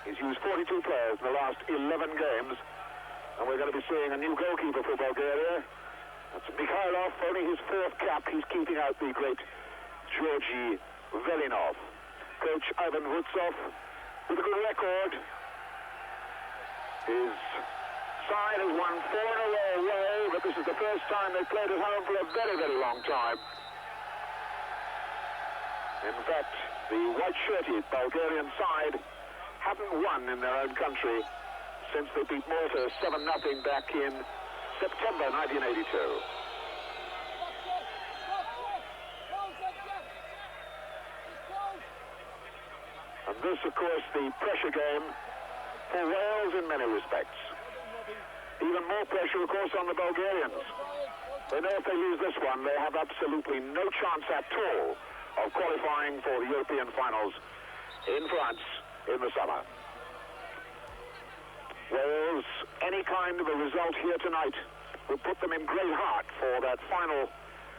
He's used 42 players in the last 11 games, and we're going to be seeing a new goalkeeper for Bulgaria. That's Mikhailov, only his fourth cap. He's keeping out the great Georgy Velinov. Coach Ivan Vutsov with a good record. His side has won 4 in a row away, but this is the first time they've played at home for a very, very long time. In fact, the white-shirted Bulgarian side haven't won in their own country since they beat Malta 7-0 back in September 1982. And this, of course, the pressure game for Wales in many respects. Even more pressure, of course, on the Bulgarians. They know if they lose this one, they have absolutely no chance at all of qualifying for the European finals in France in the summer. Wales, any kind of a result here tonight will put them in great heart for that final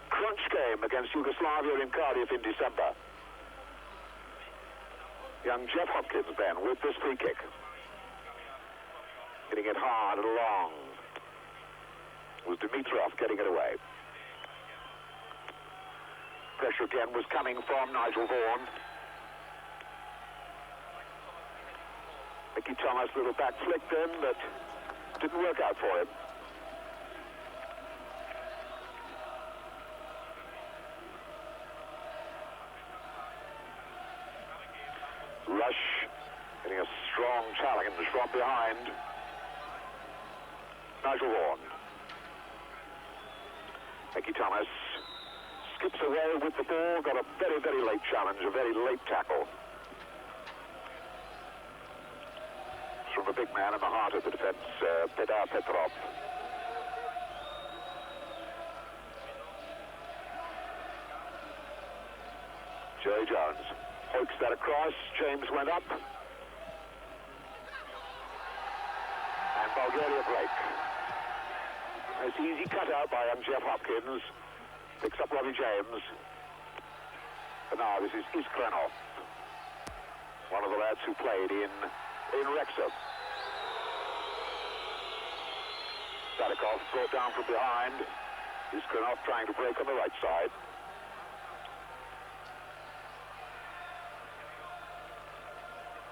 crunch game against Yugoslavia in Cardiff in December. Young Jeff Hopkins then with this free kick. Hitting it hard and long. It was Dimitrov getting it away. Pressure again was coming from Nigel Vaughan. Mickey Thomas, little back flick then, but didn't work out for him. Rush getting a strong challenge from behind. Nigel Vaughan. Mickey Thomas skips away with the ball, got a very, very late challenge, a very late tackle. From the big man in the heart of the defense, Pedar Petrov. Jerry Jones hoiks that across, James went up. And Bulgaria break. Nice easy cutout by young Jeff Hopkins. Picks up Robbie James. But now this is Iskranov, one of the lads who played in Wrexham. Sadikov brought down from behind. Iskranov trying to break on the right side.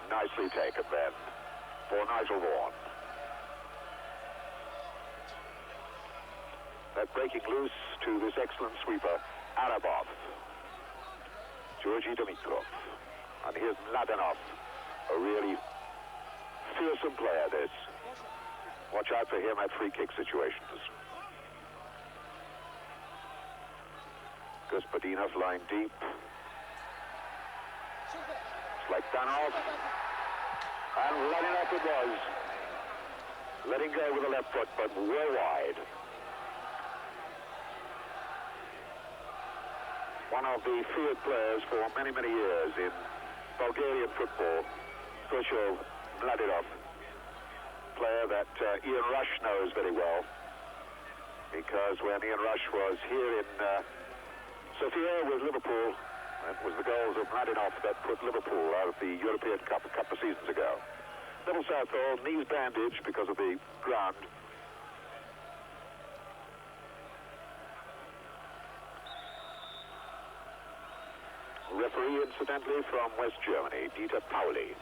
Nicely taken then for Nigel Vaughan. That breaking loose to this excellent sweeper, Arabov. Georgy Dimitrov. And here's Mladenov, a really fearsome player, this. Watch out for him at free kick situations. Gospodinov lying deep. It's like Danov. And Mladenov it was. Letting go with the left foot, but well wide. One of the feared players for many, many years in Bulgarian football, Koshov Mladenov. Player that Ian Rush knows very well, because when Ian Rush was here in Sofia with Liverpool, it was the goals of Mladenov that put Liverpool out of the European Cup a couple of seasons ago. Little Southall, knees bandaged because of the ground. Referee, incidentally, from West Germany, Dieter Pauli.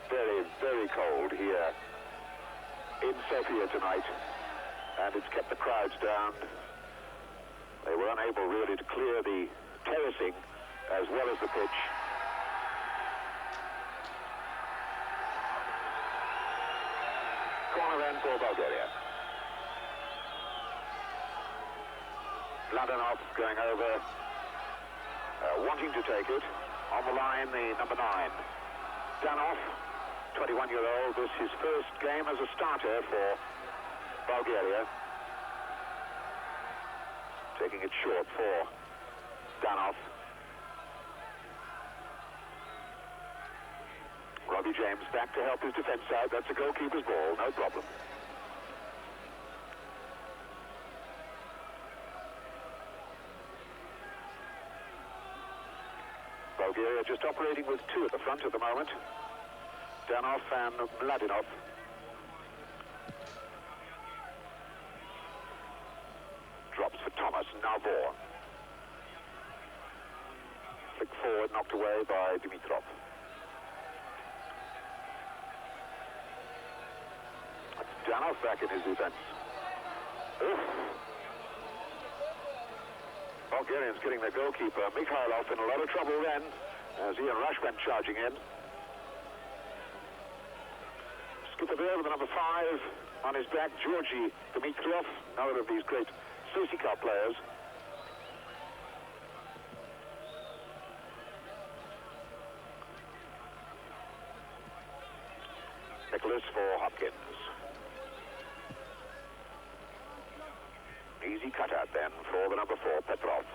Very, very cold here in Sofia tonight, and it's kept the crowds down. They were unable really to clear the terracing as well as the pitch. Corner then for Bulgaria. Mladenov going over, wanting to take it. On the line, the number 9. Danov, 21-year-old. This is his first game as a starter for Bulgaria. Taking it short for Danov. Robbie James back to help his defense out. That's a goalkeeper's ball, no problem. Bulgaria just operating with two at the front at the moment. Danov and Mladinov. Drops for Thomas, now Vore. Flick forward, knocked away by Dimitrov. Danov back in his defense. Oof. Bulgarians getting their goalkeeper, Mikhailov, in a lot of trouble then, as Ian Rush went charging in. Skipper there with the number 5 on his back, Georgi Dimitrov, another of these great QEC players. Nicholas for Hopkins. Easy cutout then for the number 4, Petrov.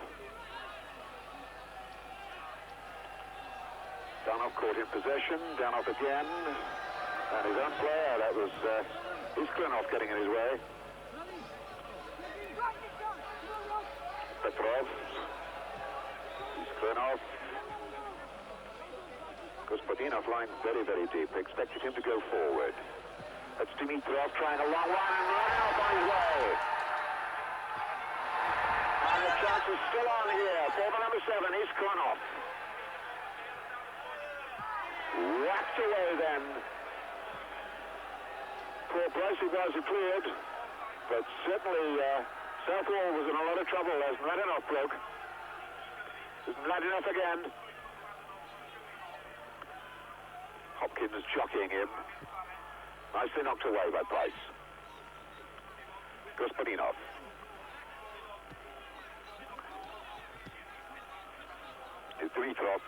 Danov caught in possession, Danov again, and his own player, that was Iskrenov getting in his way. Petrov, Iskrenov. Gospodinov lying very, very deep. Expected him to go forward. That's Dimitrov trying a long one and running off on his way. And the chance is still on here for the number 7, Iskrenov. Whacked away then. Poor Price it was, he cleared. But certainly Southwall was in a lot of trouble as Mladinov broke. There's Mladinov again. Hopkins jockeying him. Nicely knocked away by Price. Gospodinov. It's Dimitrov.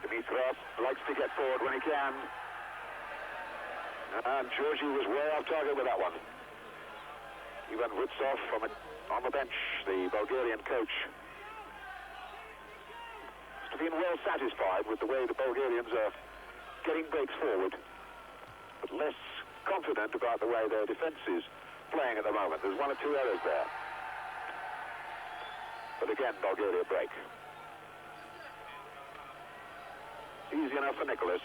Dimitrov likes to get forward when he can. And Georgi was way off target with that one. Ivan Vutsov on the bench, the Bulgarian coach. Must have been well satisfied with the way the Bulgarians are getting breaks forward, but less confident about the way their defense is playing at the moment. There's one or two errors there. But again, Bulgaria break. Easy enough for Nicholas.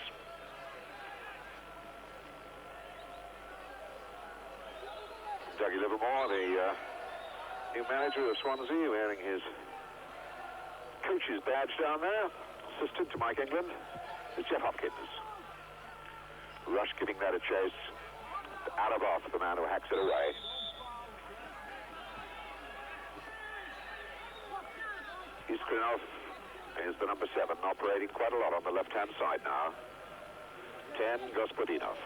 Dougie Livermore, the new manager of Swansea, wearing his coach's badge down there. Assistant to Mike England is Jeff Hopkins. Rush giving that a chase. Out of off, the man who hacks it away. Iskrenov is the number 7, operating quite a lot on the left-hand side now. 10, Gospodinov.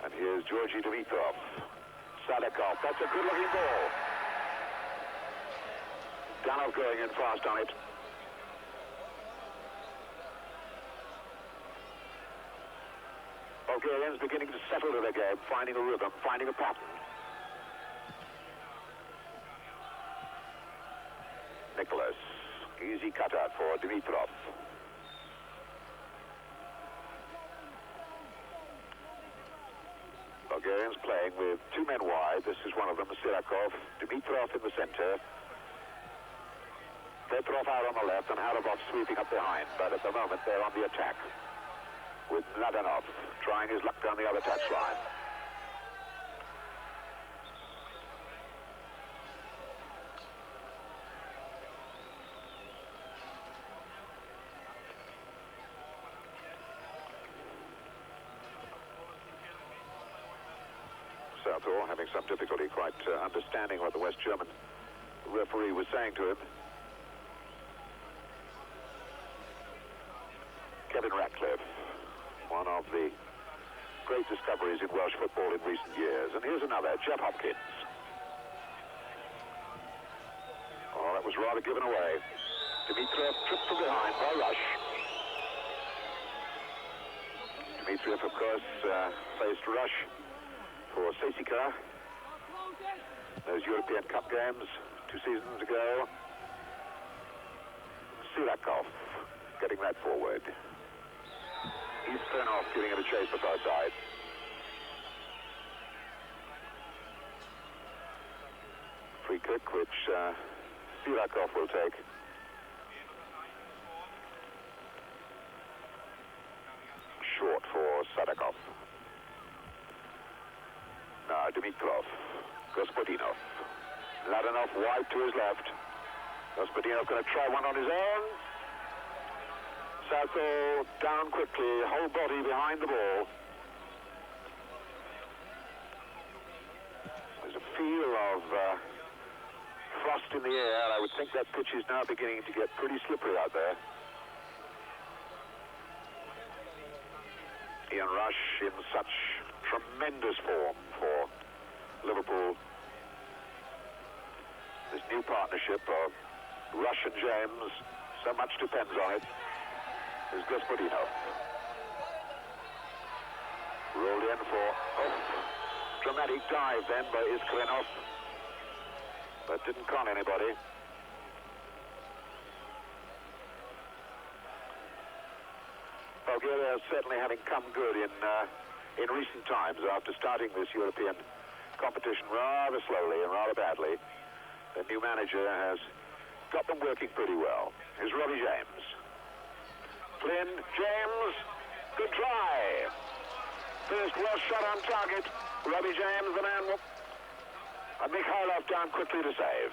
And here's Georgi Dimitrov. Sadekov, that's a good-looking ball. Danov going in fast on it. Bulgarians beginning to settle to their game, finding a rhythm, finding a pattern. Nicholas, easy cutout for Dimitrov. Bulgarians playing with 2 men wide. This is one of them, Sirakov. Dimitrov in the center. Petrov out on the left and Arabov sweeping up behind. But at the moment, they're on the attack, with Mladenov trying his luck down the other touchline. Southall having some difficulty quite understanding what the West German referee was saying to him. Kevin Ratcliffe, one of the great discoveries in Welsh football in recent years. And here's another, Jeff Hopkins. Oh, that was rather given away. Dimitrov tripped from behind by Rush. Dimitrov, of course, faced Rush for Sesika. Those European Cup games 2 seasons ago. Sirakov getting that forward. Iskrenov giving it a chase the far side. Free kick, which Sirakov will take. Mladenov wide to his left. Gospodino's going to try one on his own. Southall down quickly, whole body behind the ball. There's a feel of frost in the air. I would think that pitch is now beginning to get pretty slippery out there. Ian Rush in such tremendous form for Liverpool. This new partnership of Rush and James, so much depends on it, is Gospodino. Rolled in for dramatic dive then by Iskrenov, but didn't con anybody. Bulgaria certainly having come good in recent times after starting this European competition rather slowly and rather badly. The new manager has got them working pretty well. Here's Robbie James. Flynn, James, good try. First well shot on target. Robbie James, the man, and Mikhailov down quickly to save.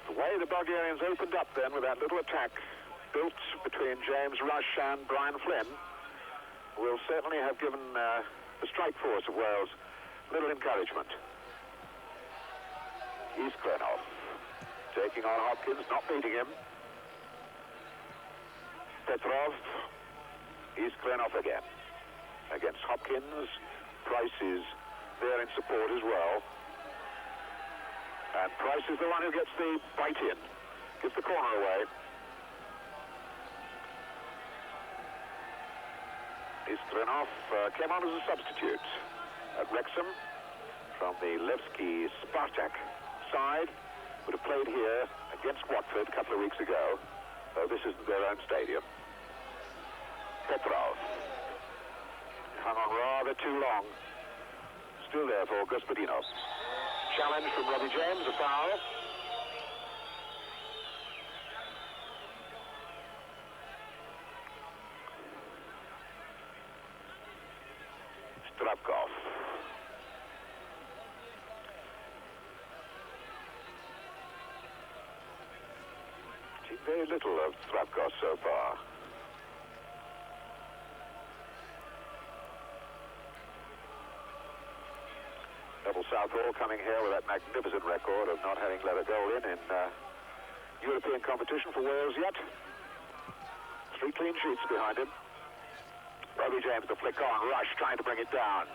The way the Bulgarians opened up then with that little attack built between James Rush and Brian Flynn will certainly have given the strike force of Wales little encouragement. Iskrenov taking on Hopkins, not beating him. Petrov, Iskrenov again. Against Hopkins, Price is there in support as well. And Price is the one who gets the bite in, gets the corner away. Iskrenov came on as a substitute at Wrexham from the Levski Spartak side. Would have played here against Watford a couple of weeks ago, though this isn't their own stadium. Petrov hung on rather too long. Still there for Gospodino. Challenge from Robbie James, a foul. Strapkov. Seen very little of Strapkov so far. Double Southall coming here with that magnificent record of not having let a goal in European competition for Wales yet. 3 clean sheets behind him. Robbie James, the flick on, Rush trying to bring it down.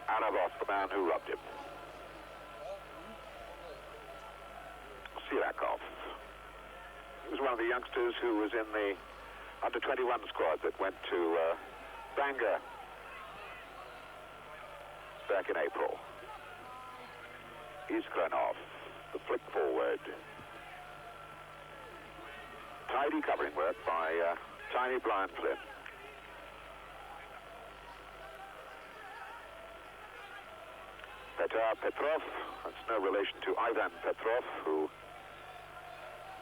Anavov, the man who robbed him. Sirakov. He was one of the youngsters who was in the under-21 squad that went to Bangor back in April. Iskrenov, the flick forward. Tidy covering work by tiny Brian Flynn. Petrov, that's no relation to Ivan Petrov, who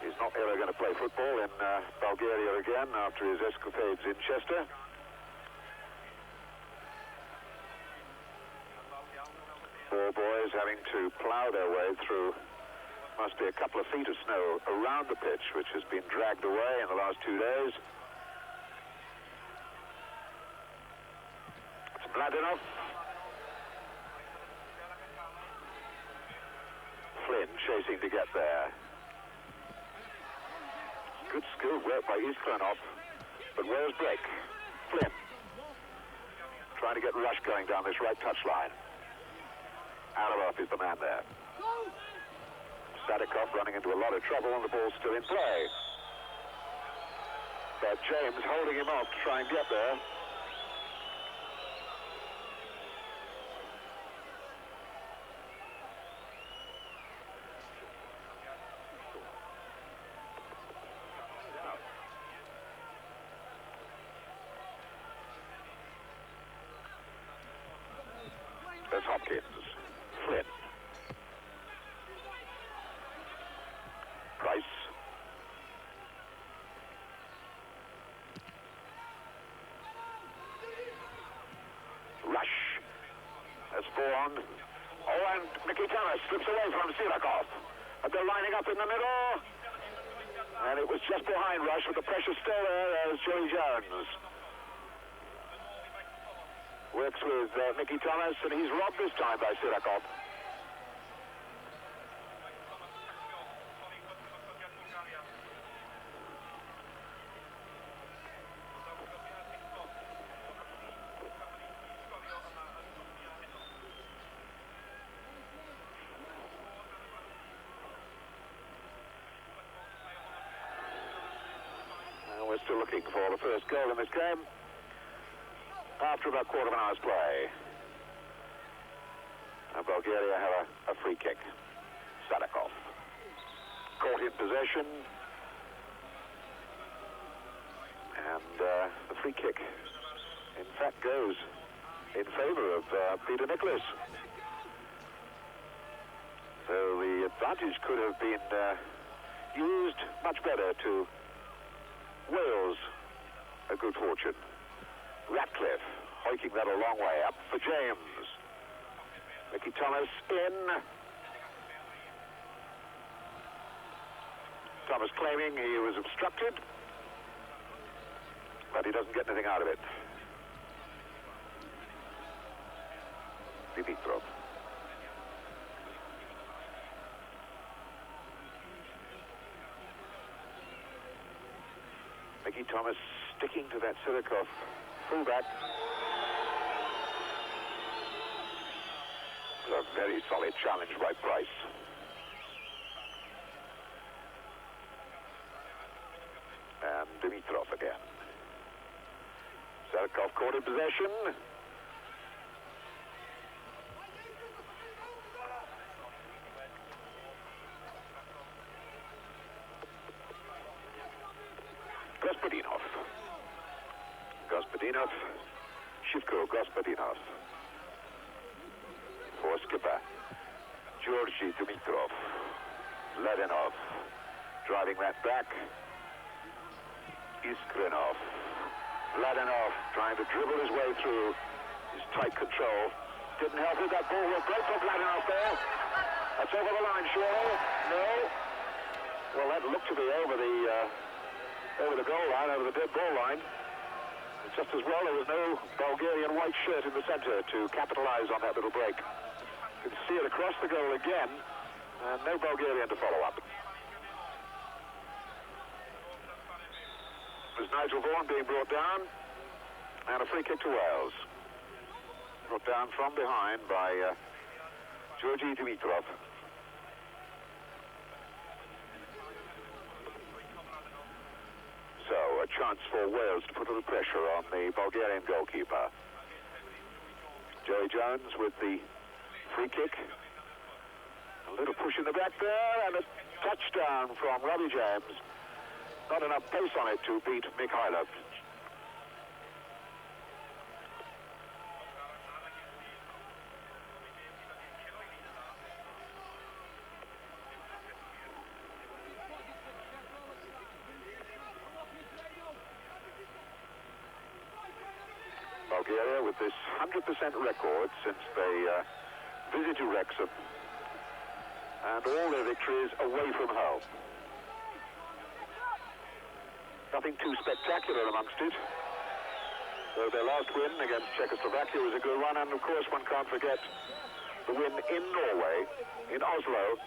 is not ever going to play football in Bulgaria again after his escapades in Chester. Four boys having to plough their way through, must be a couple of feet of snow around the pitch, which has been dragged away in the last 2 days. It's Mladenov. Flynn chasing to get there. Good skilled work by Iskrenov, but Wales break. Flynn trying to get Rush going down this right touch line. Anavov is the man there. Sadikov running into a lot of trouble and the ball's still in play. But James holding him off to try and get there. There's Hopkins. Flynn. Price. on. Oh, and Mickey Thomas slips away from Sirakov. And they're lining up in the middle. And it was just behind Rush, but the pressure still there as Joey Jones works with Mickey Thomas, and he's robbed this time by Sirakov. We're still looking for the first goal in this game after about quarter of an hour's play. And Bulgaria have a free kick. Sadakov caught in possession, and the free kick in fact goes in favor of Peter Nicholas. So the advantage could have been used much better to Wales a good fortune. Ratcliffe hoiking that a long way up for James. Mickey Thomas in. Thomas claiming he was obstructed, but he doesn't get anything out of it. Dimitrov. Mickey Thomas sticking to that Sirakov fullback. A very solid challenge by Price. And Dimitrov again. Sirakov caught in possession. Gospodinov, Shivko Gospodinov. For skipper, Georgi Dimitrov. Ledenov driving that back. Iskrinov. Ledenov trying to dribble his way through his tight control. Didn't help with that ball. Great for Ledenov there. That's over the line, surely. No. Well, that looked to be over the goal line, over the dead ball line. Just as well, there was no Bulgarian white shirt in the center to capitalize on that little break. You can see it across the goal again, and no Bulgarian to follow up. It was Nigel Vaughan being brought down, and a free kick to Wales. Brought down from behind by Georgi Dimitrov. So, a chance for Wales to put a little pressure on the Bulgarian goalkeeper. Joey Jones with the free kick. A little push in the back there, and a touchdown from Robbie James. Not enough pace on it to beat Mikhailov. Bulgaria with this 100% record since they visited Wrexham, and all their victories away from home. Nothing too spectacular amongst it. So their last win against Czechoslovakia was a good one, and of course one can't forget the win in Norway, in Oslo,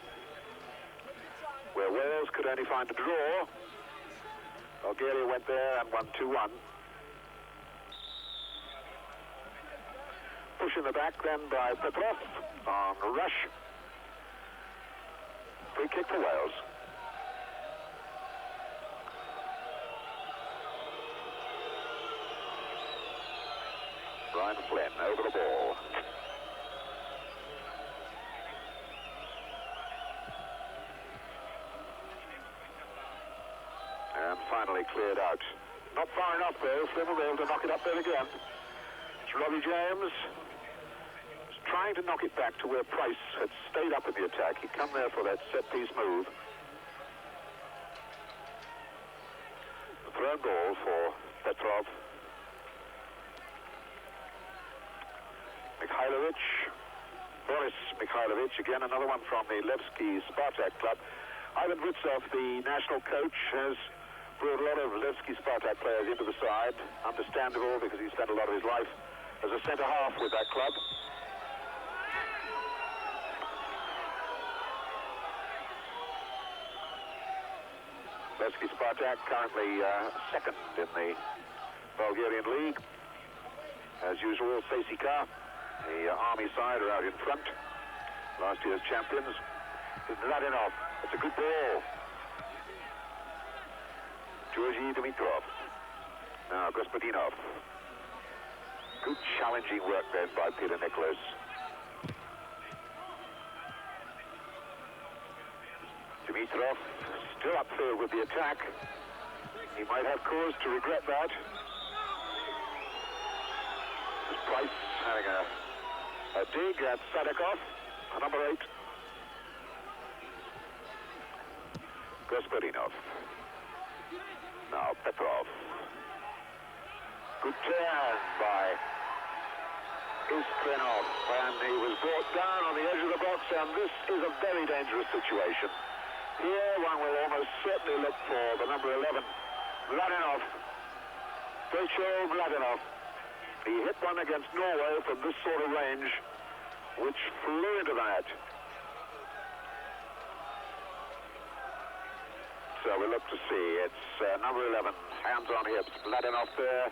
where Wales could only find a draw. Bulgaria went there and won 2-1. Push in the back then by Petrov on Rush. Free kick for Wales. Brian Flynn over the ball. And finally cleared out. Not far enough though. Flynn will be able to knock it up there again. It's Robbie James. Trying to knock it back to where Price had stayed up in the attack. He'd come there for that set-piece move. The thrown ball for Petrov. Mikhailovic Denis Mikhailovich, again another one from the Levski Spartak club. Ivan Vitsov, the national coach, has brought a lot of Levski Spartak players into the side. Understandable, because he spent a lot of his life as a centre-half with that club. Levski Spartak currently second in the Bulgarian league. As usual, CSKA, the army side, are out in front. Last year's champions. Mladenov, it's a good ball. Georgi Dimitrov. Now Gospodinov. Good challenging work then by Peter Nicholas. Dimitrov still upfield with the attack. He might have cause to regret that. Price having a dig at Sadikov, number 8. Gospodinov. Now Petrov. Good turn by Iskrenov, and he was brought down on the edge of the box, and this is a very dangerous situation. Here one will almost certainly look for the number 11, Mladenov. Stoichkov Mladenov. He hit one against Norway from this sort of range, which flew into the net. So we look to see. It's number 11, hands on hips. Mladenov there.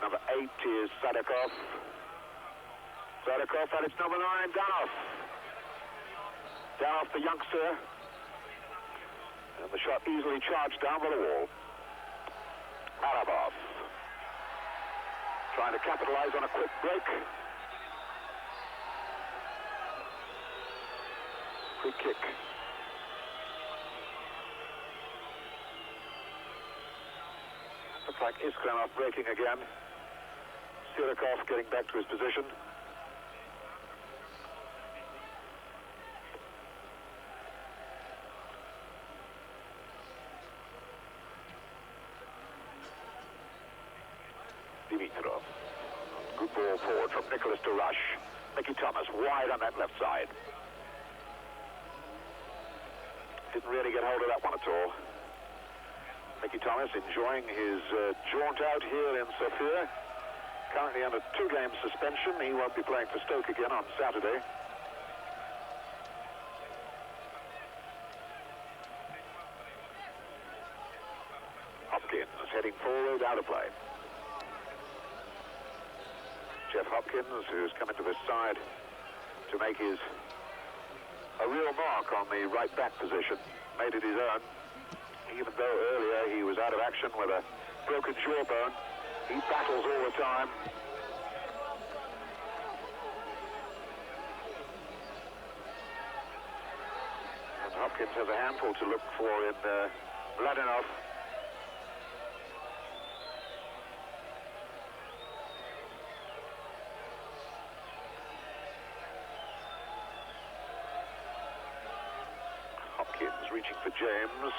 Number 8 is Sadikov. Sadikov, and it's number 9, Danov. Danov, the youngster. And the shot easily charged down by the wall. Arabov. Trying to capitalize on a quick break. Free kick. Looks like Iskrenov breaking again. Sirikov getting back to his position. Dimitrov. Good ball forward from Nicholas to Rush. Mickey Thomas wide on that left side. Didn't really get hold of that one at all. Mickey Thomas enjoying his jaunt out here in Sofia. Currently under 2-game suspension. He won't be playing for Stoke again on Saturday. Hopkins heading forward, out of play. Jeff Hopkins, who's come into this side to make a real mark on the right back position, made it his own. Even though earlier he was out of action with a broken jawbone, he battles all the time. And Hopkins has a handful to look for in Mladenov. Hopkins reaching for James.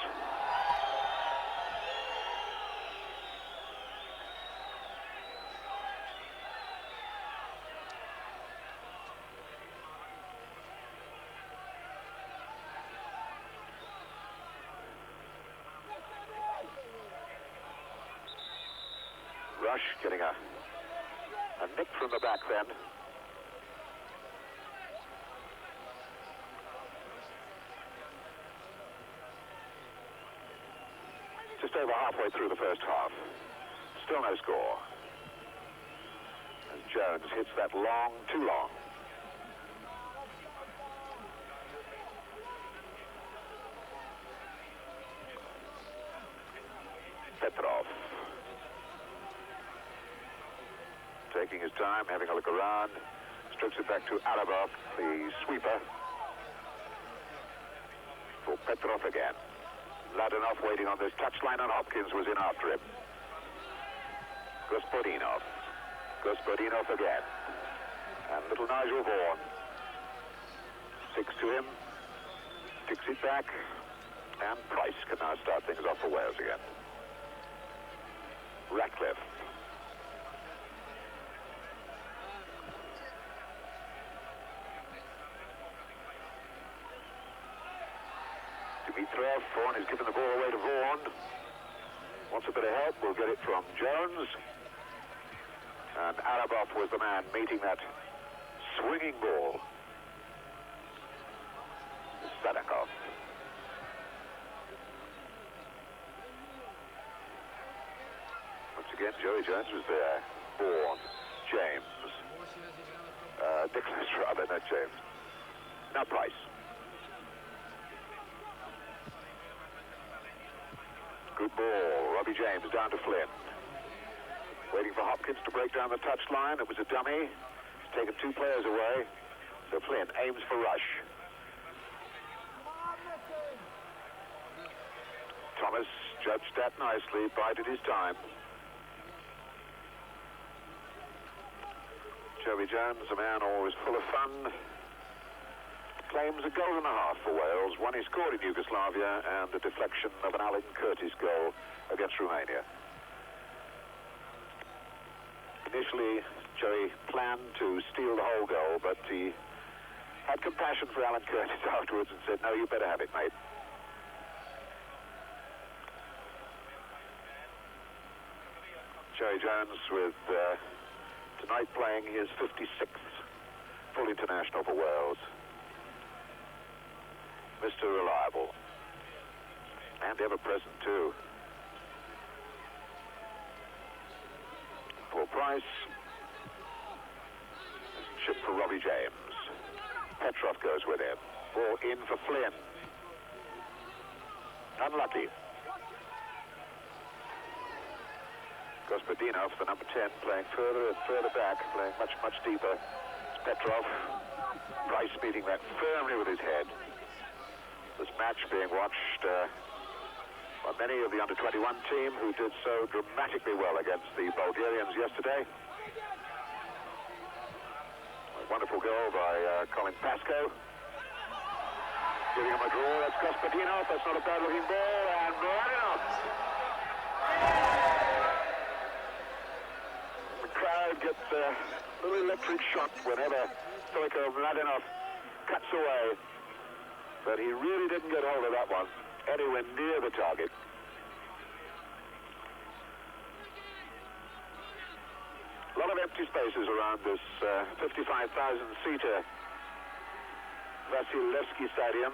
Rush getting a nick from the back then. Just over halfway through the first half. Still no score. And Jones hits that long, too long. Petrov. Taking his time, having a look around. Strokes it back to Arabov, the sweeper. For Petrov again. Mladenov waiting on this touchline, and Hopkins was in after him. Gospodinov. Gospodinov again. And little Nigel Vaughan. Sticks to him. Ticks it back. And Price can now start things off for Wales again. Ratcliffe. Dimitrov. Vaughan is giving the ball away to Vaughan. Wants a bit of help, we'll get it from Jones. And Arabov was the man meeting that swinging ball. Sadakov. Once again, Joey Jones was there. Vaughan, James. Nicholas rather, not James. Now Price. Good ball. Robbie James down to Flynn. Waiting for Hopkins to break down the touchline. It was a dummy. He's taken two players away. So Flynn aims for Rush. Thomas judged that nicely, bided his time. Joey Jones, a man always full of fun, claims a goal and a half for Wales. One he scored in Yugoslavia and the deflection of an Alan Curtis goal against Romania. Initially, Joey planned to steal the whole goal, but he had compassion for Alan Curtis afterwards and said, no, you better have it, mate. Joey Jones with tonight playing his 56th full international for Wales. Mr. Reliable. And ever-present too. For Price. Chip for Robbie James. Petrov goes with him. Ball in for Flynn. Unlucky. Gospodinov, the number 10, playing further and further back, playing much, much deeper. It's Petrov. Price meeting that firmly with his head. This match being watched by many of the under-21 team who did so dramatically well against the Bulgarians yesterday. A wonderful goal by Colin Pascoe. Giving him a draw, that's Gospodinov. That's not a bad-looking ball, and Mladenov. The crowd gets a little electric shock whenever Stoico Mladenov cuts away. But he really didn't get hold of that one anywhere near the target. A lot of empty spaces around this 55,000-seater Vasilevsky Stadium.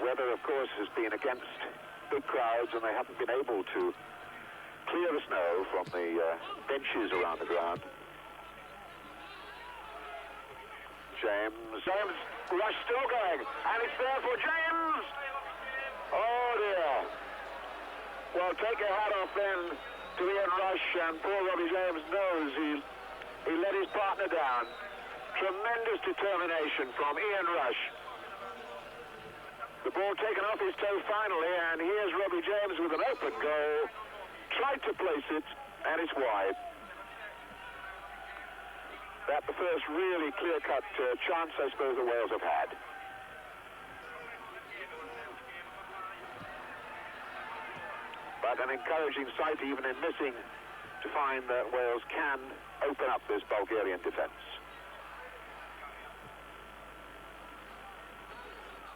Weather, of course, has been against big crowds, and they haven't been able to clear the snow from the benches around the ground. James, Rush still going, and it's there for James! Oh dear. Well, take your hat off then to Ian Rush, and poor Robbie James knows he let his partner down. Tremendous determination from Ian Rush. The ball taken off his toe finally, and here's Robbie James with an open goal. Tried to place it, and it's wide. That's the first really clear-cut chance, I suppose, the Wales have had. But an encouraging sight, even in missing, to find that Wales can open up this Bulgarian defence.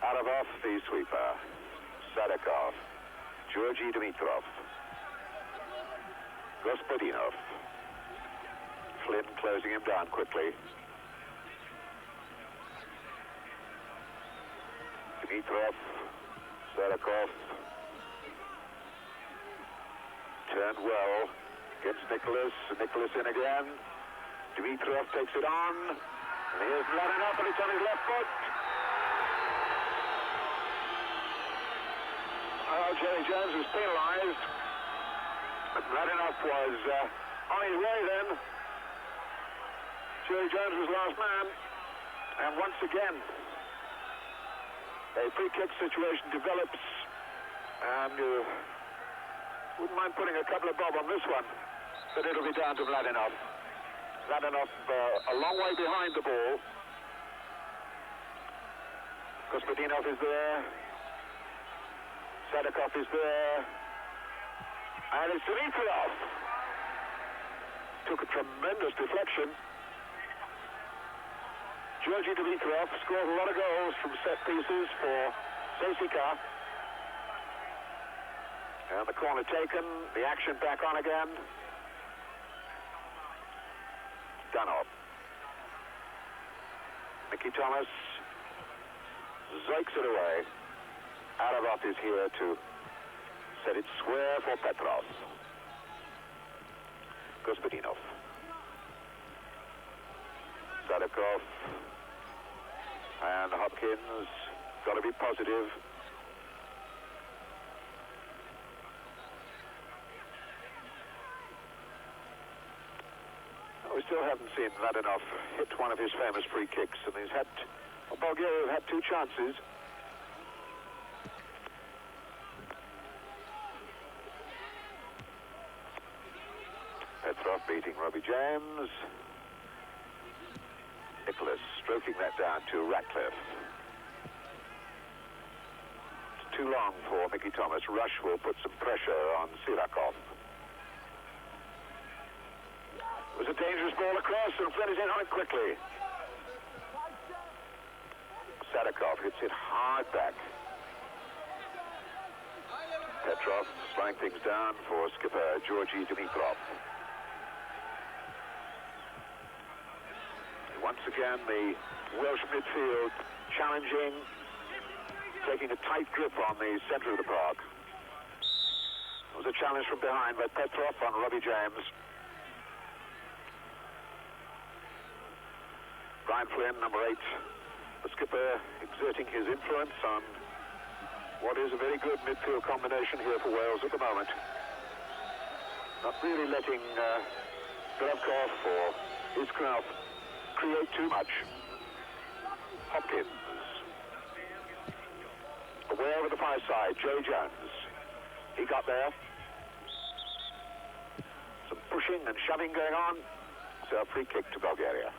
Arabov, the sweeper. Sadakov. Georgi Dimitrov. Gospodinov. Flynn closing him down quickly. Dimitrov, Sadakov. Turned well. Gets Nicholas. Nicholas in again. Dimitrov takes it on. And here's Mladenov, and it's on his left foot. Oh, Jerry Jones was penalised. But Mladenov was on his way then. Jerry Jones was last man, and once again, a free kick situation develops, and wouldn't mind putting a couple of bob on this one, but it'll be down to Mladenov. Mladenov a long way behind the ball. Gospodinov is there. Sadakov is there. And it's Dimitrov. Took a tremendous deflection. Georgi Dimitrov scored a lot of goals from set pieces for CSKA. And the corner taken, the action back on again. Danov. Mickey Thomas zoiks it away. Arabov is here to set it square for Petrov. Gospodinov. Sadikov. And Hopkins. Got to be positive. We still haven't seen Mladenov hit one of his famous free kicks, and he's had, well, Bulgaria have had 2 chances. Petrov beating Robbie James. Nicholas stroking that down to Ratcliffe. It's too long for Mickey Thomas. Rush will put some pressure on Sirakov. It was a dangerous ball across, and Flynn is in on it quickly. Sadikov hits it hard back. Petrov slowing things down for skipper Georgi Dimitrov. Once again, the Welsh midfield challenging, taking a tight grip on the centre of the park. It was a challenge from behind by Petrov on Robbie James. Brian Flynn, number 8, the skipper, exerting his influence on what is a very good midfield combination here for Wales at the moment. Not really letting Glavkov or Iskrov create too much. Hopkins. Away over the far side, Joey Jones. He got there. Some pushing and shoving going on. So a free kick to Bulgaria.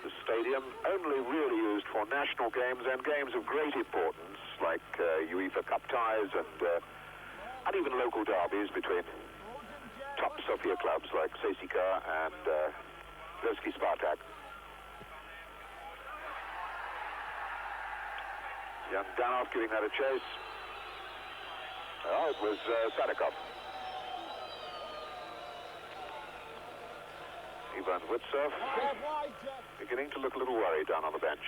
The stadium only really used for national games and games of great importance, like UEFA Cup ties and even local derbies between top Sofia clubs like CSKA and Levski Spartak. Young Danov giving that a chase. Oh, it was Sadikov. Ivan Wutsov beginning to look a little worried down on the bench.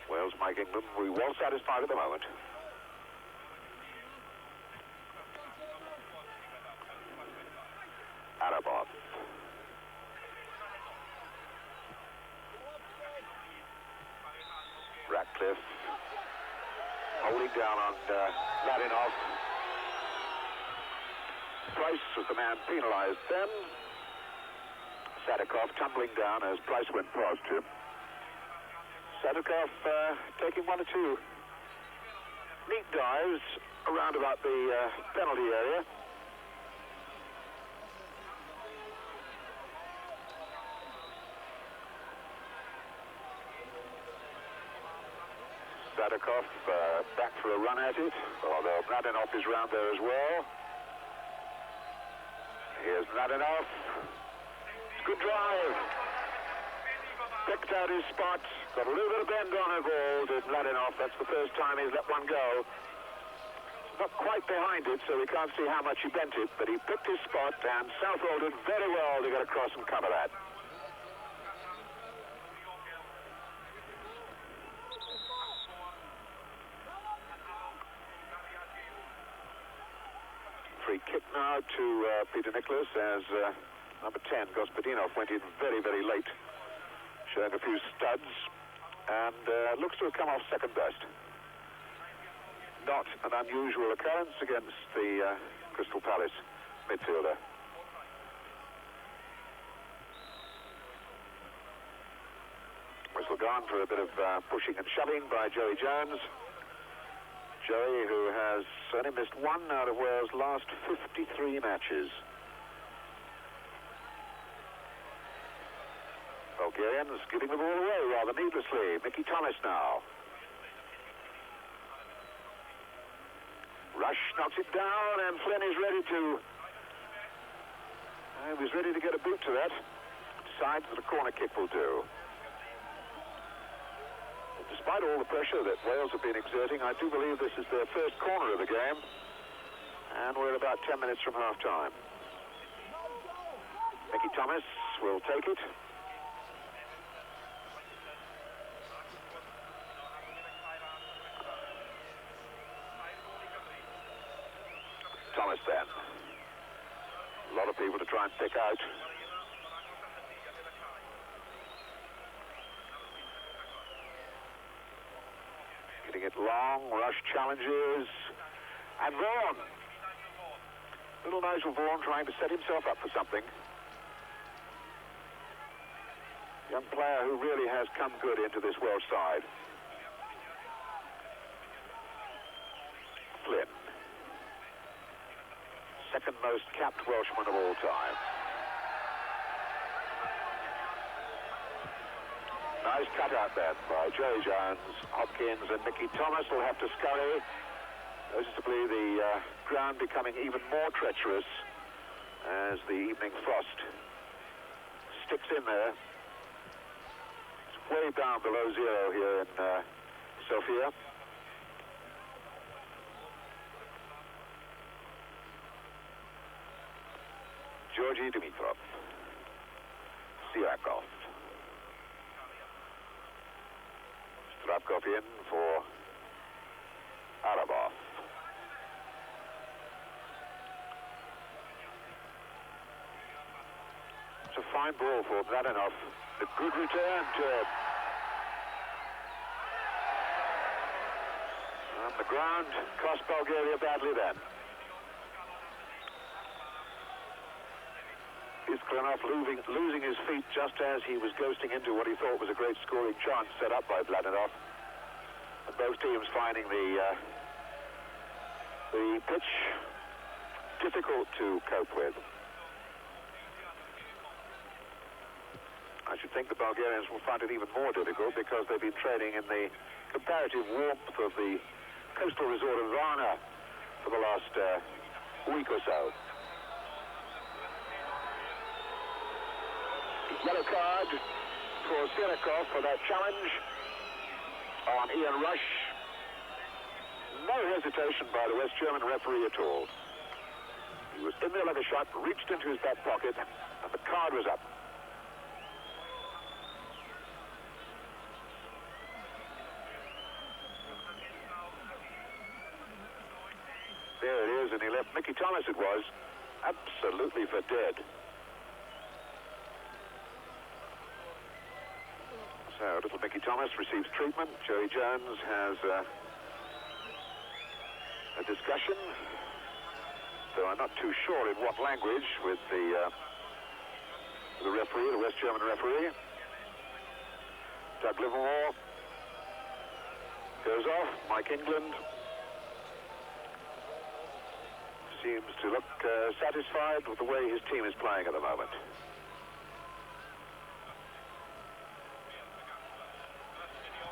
Wales, Mike England, we well satisfied at the moment. Arabov. Ratcliffe. Holding down on Mladenov. Price was the man penalised then. Sadikov tumbling down as Price went past him. Sadikov taking 1 or 2 neat dives around about the penalty area. Sadikov back for a run at it, although Mladenov is round there as well. Here's Mladenov. It's a good drive. Picked out his spot. Got a little bit of bend on her ball to Mladenov. That's the first time he's let one go. Not quite behind it, so we can't see how much he bent it, but he picked his spot and south-rolled it very well to get across and cover that. Free kick now to Peter Nicholas as number 10, Gospodinov, went in very, very late, showing a few studs, and looks to have come off second best. Not an unusual occurrence against the Crystal Palace midfielder. Whistle gone for a bit of pushing and shoving by Joey Jones. Joey, who has only missed 1 out of Wales' last 53 matches. Bulgarians giving the ball away rather needlessly. Mickey Thomas now. Knocks it down, and Flynn is ready to... He was ready to get a boot to that. Decides that a corner kick will do. But despite all the pressure that Wales have been exerting, I do believe this is their first corner of the game. And we're about 10 minutes from half-time. Mickey Thomas will take it. Thomas then. A lot of people to try and pick out. Getting it long, rush challenges. And Vaughan. Little Nigel Vaughan trying to set himself up for something. Young player who really has come good into this Welsh side. Flynn. Second most capped Welshman of all time. Nice cut out there by Jerry Jones. Hopkins and Mickey Thomas will have to scurry. Noticeably the ground becoming even more treacherous as the evening frost sticks in there. It's way down below zero here in Sofia. Georgi Dimitrov. Sirakov. Strapkov in for Arabov. It's a fine ball for Mladenov. A good return to him. On the ground, cost Bulgaria badly then. Isklanov losing his feet just as he was ghosting into what he thought was a great scoring chance set up by Mladenov. And both teams finding the pitch difficult to cope with. I should think the Bulgarians will find it even more difficult because they've been training in the comparative warmth of the coastal resort of Varna for the last week or so. Yellow card for Sirakov for that challenge on Ian Rush. No hesitation by the West German referee at all. He was in there like a shot, reached into his back pocket, and the card was up. There it is, and he left Mickey Thomas, it was, absolutely for dead. So little Mickey Thomas receives treatment. Jerry Jones has a discussion, though I'm not too sure in what language, with the referee, the West German referee. Doug Livermore goes off. Mike England seems to look satisfied with the way his team is playing at the moment.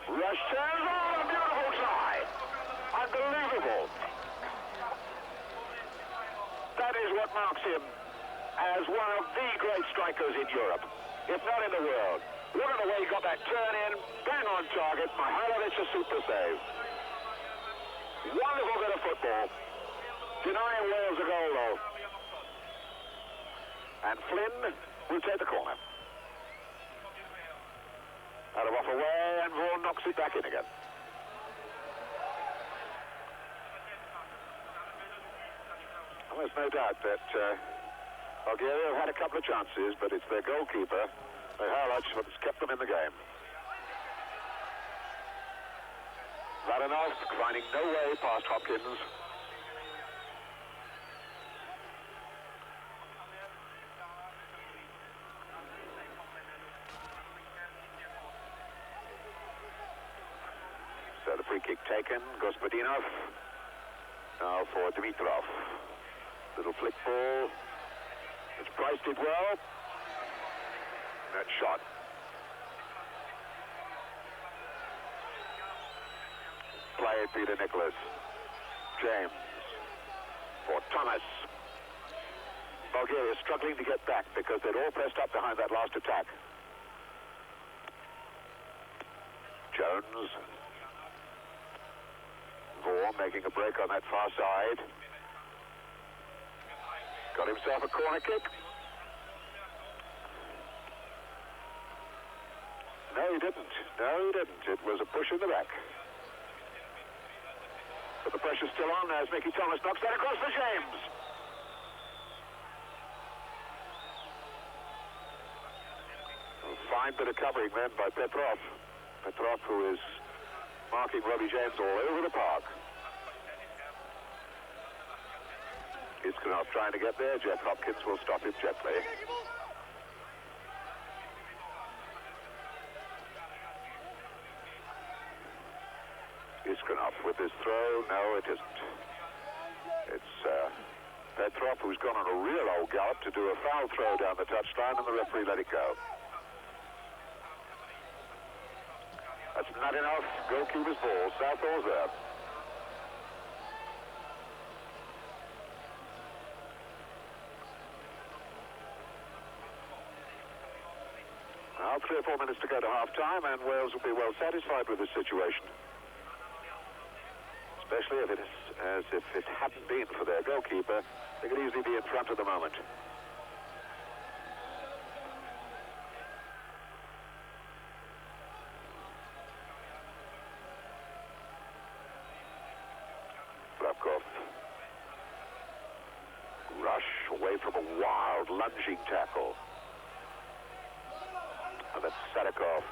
Rush turns on, a beautiful try. Unbelievable. That is what marks him as one of the great strikers in Europe, if not in the world. Look at the way he got that turn in, bang on target. Mihailovic a super save. Wonderful bit of football. Denying Wales a goal, though. And Flynn will take the corner. Out of off away, and Vaughan knocks it back in again. Well, there's no doubt that Bulgaria have had a couple of chances, but it's their goalkeeper, Mihailovic, that's kept them in the game. Mladenov finding no way past Hopkins. So the free kick taken, Gospodinov. Now for Dimitrov. Little flick ball. It's priced it well. That shot. Play it, Peter Nicholas. James. for Thomas. Bulgaria struggling to get back because they'd all pressed up behind that last attack. Jones. Vaughan making a break on that far side. Got himself a corner kick. No, he didn't. No, he didn't. It was a push in the back. But the pressure's still on as Mickey Thomas knocks that across for James. A fine bit of covering then by Petrov. Petrov, who is marking Robbie James all over the park. Iskanov trying to get there. Jeff Hopkins will stop him gently. Iskanov with this throw. No, it isn't. It's Petrov, who's gone on a real old gallop to do a foul throw down the touchline, and the referee let it go. That's not enough. Goalkeeper's ball. Southall's there. Now 3 or 4 minutes to go to half-time, and Wales will be well satisfied with this situation. Especially if it is as if it hadn't been for their goalkeeper, they could easily be in front at the moment. Slavkov. Rush away from a wild lunging tackle. And that's Sadikov.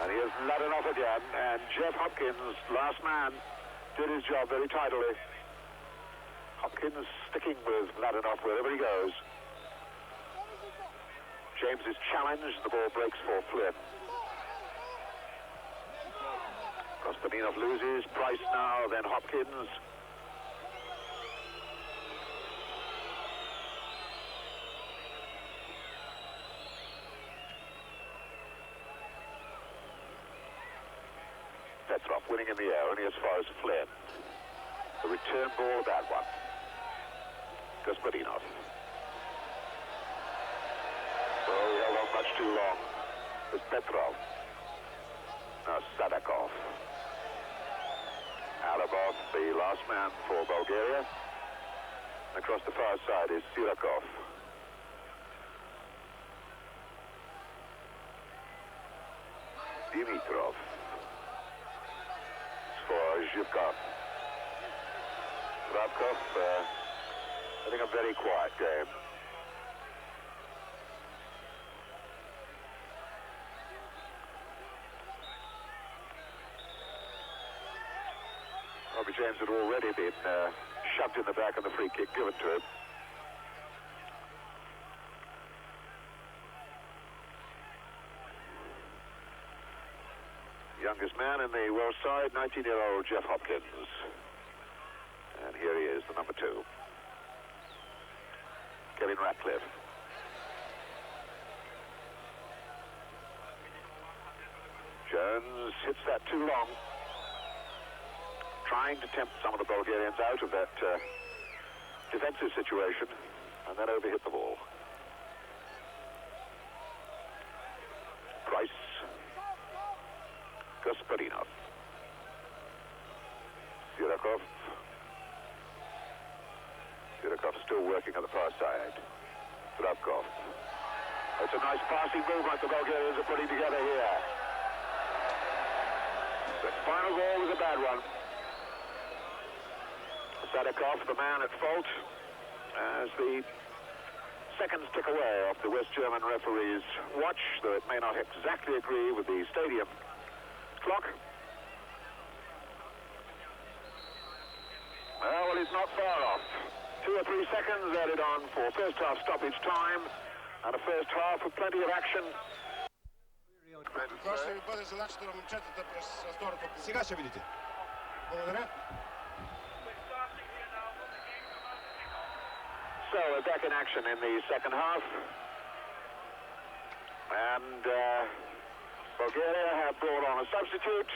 And he has let it off again, and Jeff Hopkins, last man, did his job very tidily. Hopkins sticking with Mladenov wherever he goes. James is challenged, the ball breaks for Flynn. Kostaminov loses, Price now, then Hopkins. Petrov winning in the air, only as far as Flynn. The return ball, that one. Gospodinov. Oh, he held on much too long. It's Petrov. Now Sadikov. Alabov, the last man for Bulgaria. Across the far side is Sirakov. Dimitrov. For Zhivkov. Slavkov, having a very quiet game. Robbie James had already been shoved in the back and the free kick given to him. Youngest man in the Welsh side, 19-year-old Jeff Hopkins. And here he is, the number 2. Kevin Ratcliffe. Jones hits that too long. Trying to tempt some of the Bulgarians out of that defensive situation, and then overhit the ball. Price. Gospodinov. Sirakov. Sirakov still working on the far side. Slavkov. It's a nice passing movement the Bulgarians are putting together here. The final ball was a bad one. Sadikov, the man at fault, as the seconds tick away off the West German referee's watch, though it may not exactly agree with the stadium clock. Well, he's not far off. 2 or 3 seconds added on for first half stoppage time, and a first half with plenty of action. Сега ще видите. Благодаря. So we're back in action in the second half. And Bulgaria have brought on a substitute,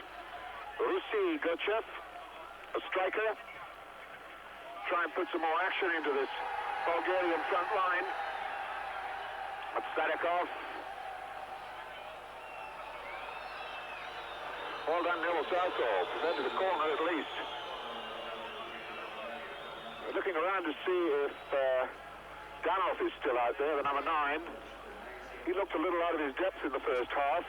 Rusy Gochev, a striker, try and put some more action into this Bulgarian front line. But Sadikov. Well done, Neville Southall. Led to the corner at least. We're looking around to see if Danov is still out there, the number 9. He looked a little out of his depth in the first half.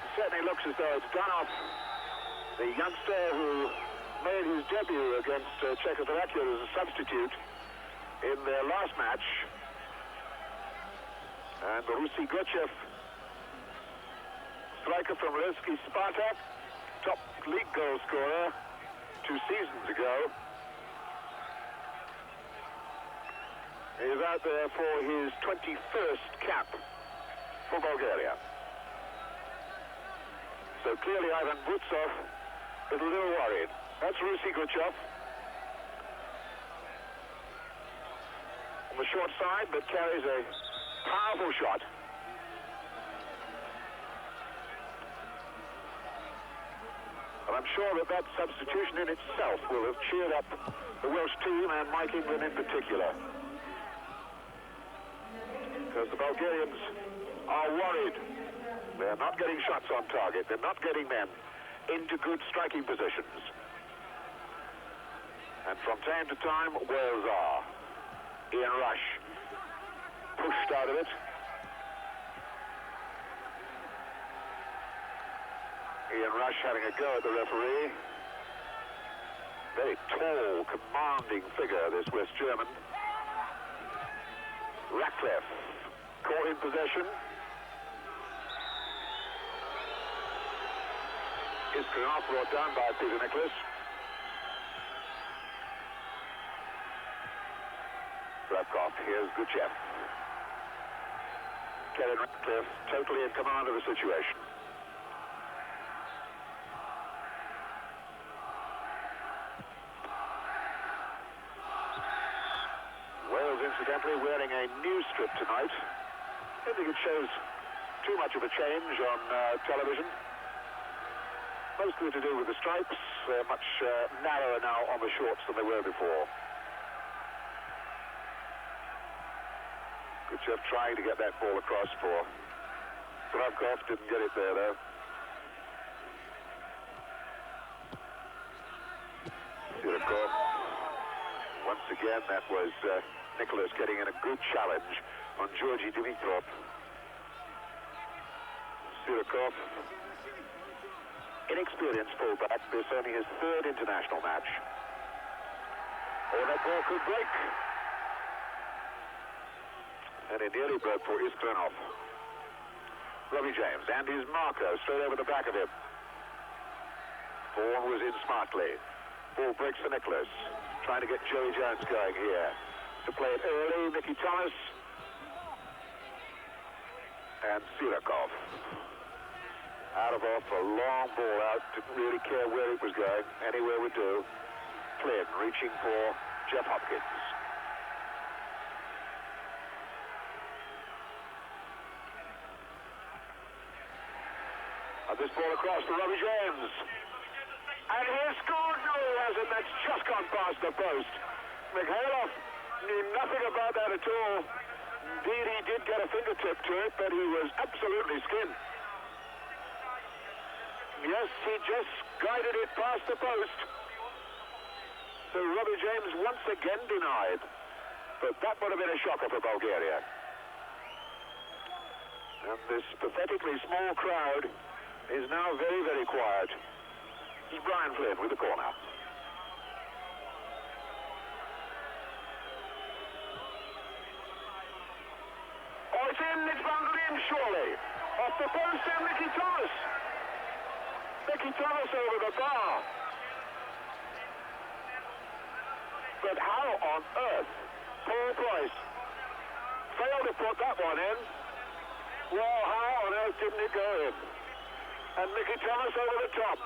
It certainly looks as though it's Danov, the youngster who made his debut against Czechoslovakia as a substitute in their last match. And Rusy Gochev, striker from Levski Spartak, top league goal scorer 2 seasons ago. He is out there for his 21st cap for Bulgaria. So clearly Ivan Butsov is a little worried. That's Rusy Gochev. On the short side, but carries a powerful shot. And I'm sure that that substitution in itself will have cheered up the Welsh team and Mike England in particular. Because the Bulgarians are worried. They're not getting shots on target. They're not getting men into good striking positions. And from time to time, Wales are. Ian Rush pushed out of it. Ian Rush having a go at the referee. Very tall, commanding figure, this West German. Ratcliffe caught in possession. Iskranov brought down by Peter Nicholas. Slavkov, here's Guchev. Kevin Ratcliffe totally in command of the situation. Wales, incidentally, wearing a new strip tonight. I don't think it shows too much of a change on television. Mostly to do with the stripes. They're much narrower now on the shorts than they were before. Guchev trying to get that ball across for Slavkov. Didn't get it there, though. Sirikov. Once again, that was Nicholas getting in a good challenge on Georgi Dimitrov. Sirikov, inexperienced fullback. This only his 3rd international match. Oh, that ball could break. And it nearly broke for Iskranov. Robbie James and his marker straight over the back of him. Vaughan was in smartly. Ball breaks for Nicholas. Trying to get Joey Jones going here. To play it early, Mickey Thomas. And Sirikov. Out of off, a long ball out. Didn't really care where it was going. Anywhere would do. Flynn reaching for Jeff Hopkins. This ball across to Robbie James. And he has scored. No, he hasn't. That's just gone past the post. Mikhailov knew nothing about that at all. Indeed, he did get a fingertip to it, but he was absolutely skinned. Yes, he just guided it past the post. So Robbie James once again denied. But that would have been a shocker for Bulgaria. And this pathetically small crowd is now very, very quiet. This is Brian Flynn with the corner. Oh, it's in, it's bundled in, surely. Off the post and Mickey Thomas. Mickey Thomas over the bar. But how on earth Paul Price failed to put that one in? Well, how on earth didn't it go in? And Mickey Thomas over the top.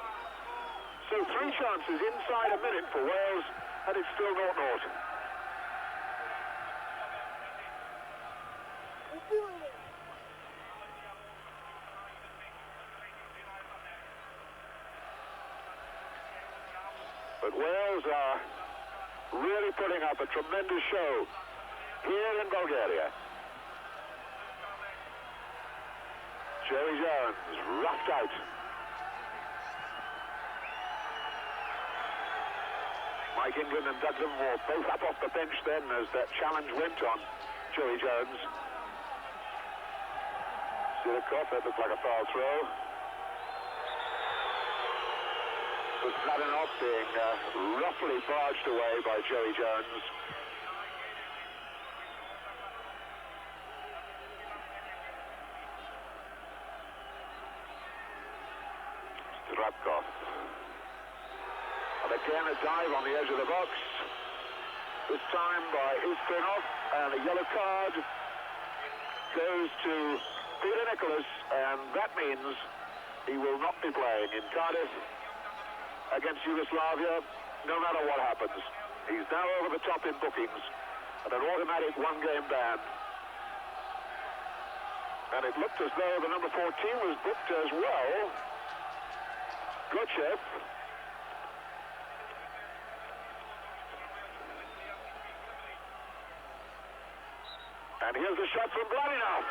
So 3 chances inside a minute for Wales, and it's still 0-0. But Wales are really putting up a tremendous show here in Bulgaria. Joey Jones roughed out. Mike England and Doug Livermore both up off the bench then as that challenge went on Joey Jones. Sidakov, that looked like a foul throw. Was Mladenov being roughly barged away by Joey Jones. Strapkov. And again a dive on the edge of the box. This time by Iskrenov, and a yellow card goes to Peter Nicholas, and that means he will not be playing in Cardiff against Yugoslavia, no matter what happens. He's now over the top in bookings, and an automatic one-game ban. And it looked as though the number 14 was booked as well. Gochev. And here's the shot from Mladenov.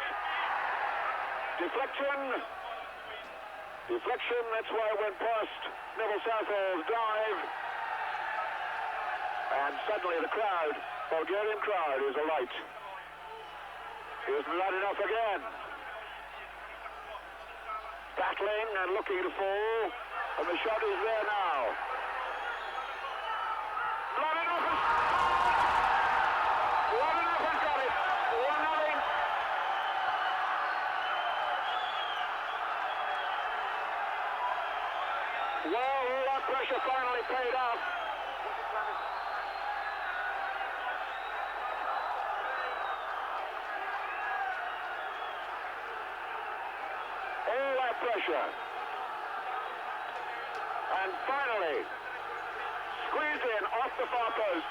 Deflection. Deflection, that's why it went past Neville Southall's dive. And suddenly the crowd, Bulgarian crowd, is alight. Here's Mladenov again. Battling and looking to fall, and the shot is there now. Mladenov has got it. 1-0. Well, all that pressure finally paid off. All that pressure. And finally, squeezed in off the far post.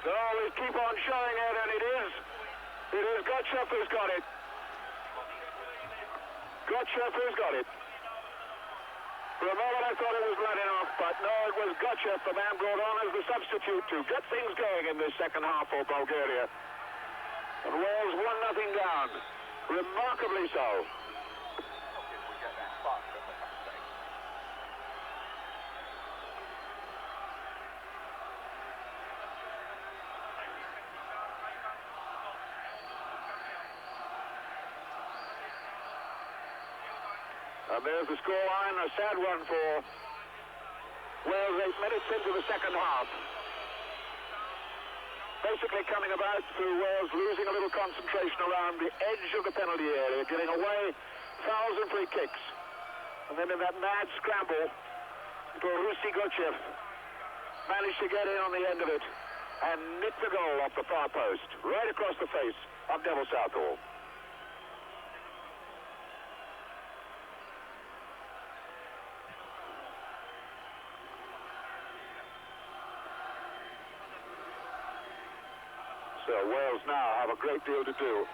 So we keep on showing it, and it is Gochev who's got it. Gochev who's got it. For a moment I thought it was Mladenov, but no, it was Gochev, the man brought on as the substitute to get things going in this second half for Bulgaria. And Wales 1-0 down. Remarkably so. And there's the scoreline, a sad one for Wales 8 minutes into the second half. Basically coming about through Wales losing a little concentration around the edge of the penalty area, getting away fouls and free kicks. And then in that mad scramble, Borusi Gochev managed to get in on the end of it and nick the goal off the far post, right across the face of Neville Southall. So Wales now have a great deal to do.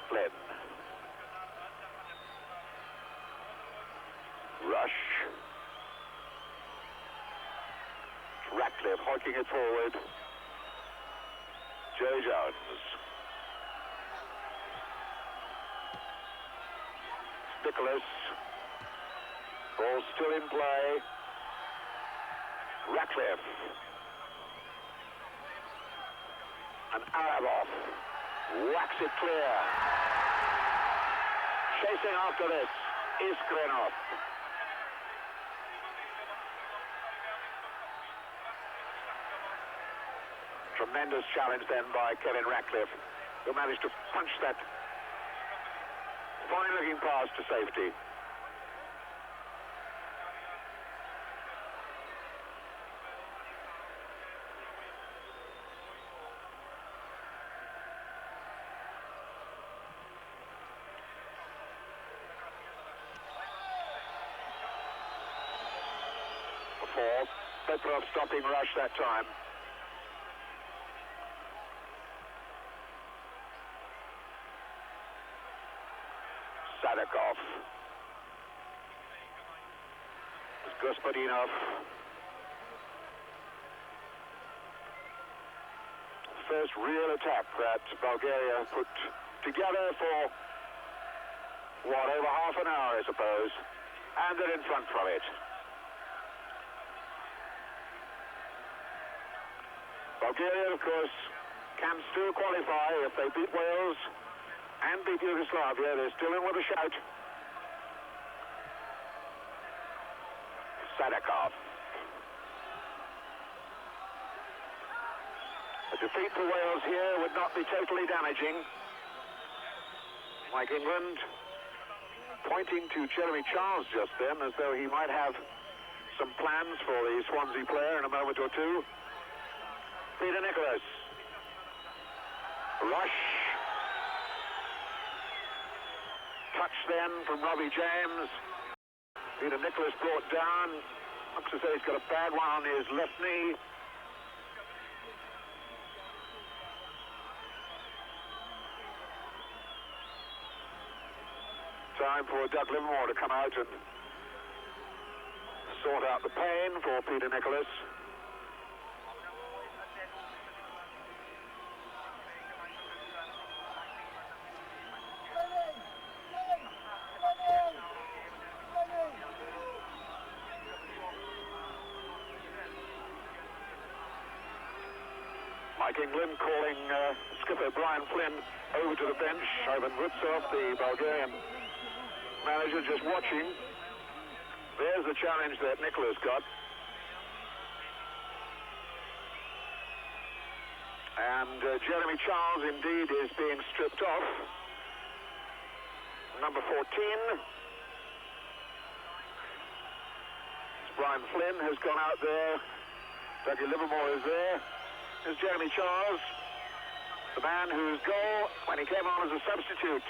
Flynn. Rush. Ratcliffe hoiking it forward. Joey Jones. Nicholas. Ball still in play. Ratcliffe. And Arabov whacks it clear. Chasing after this is Iskrenov. Tremendous challenge then by Kevin Ratcliffe, who managed to punch that fine-looking pass to safety. fall. Petrov stopping Rush that time. Sadakov. Gospodinov. First real attack that Bulgaria put together for, what, over half an hour, I suppose, and they're in front from it. Bulgaria, of course, can still qualify if they beat Wales and beat Yugoslavia. They're still in with a shout. Sadakov. A defeat for Wales here would not be totally damaging. Mike England pointing to Jeremy Charles just then as though he might have some plans for the Swansea player in a moment or two. Peter Nicholas. Rush. Touch then from Robbie James. Peter Nicholas brought down. Looks as though he's got a bad one on his left knee. Time for Doug Livermore to come out and sort out the pain for Peter Nicholas. Mike England calling skipper Brian Flynn over to the bench. Ivan Rutsov, the Bulgarian manager, just watching. There's the challenge that Nicholas got. And Jeremy Charles indeed is being stripped off. Number 14. Brian Flynn has gone out there. Dougie Livermore is there. There's Jeremy Charles, the man whose goal, when he came on as a substitute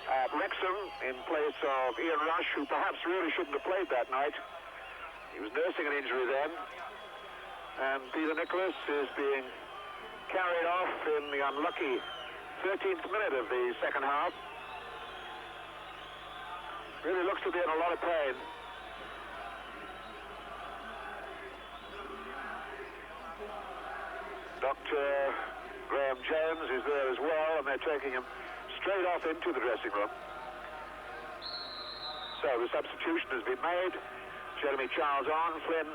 at Wrexham in place of Ian Rush, who perhaps really shouldn't have played that night. He was nursing an injury then. And Peter Nicholas is being carried off in the unlucky 13th minute of the second half. Really looks to be in a lot of pain. Dr. Graham Jones is there as well, and they're taking him straight off into the dressing room. So the substitution has been made. Jeremy Charles on, Flynn.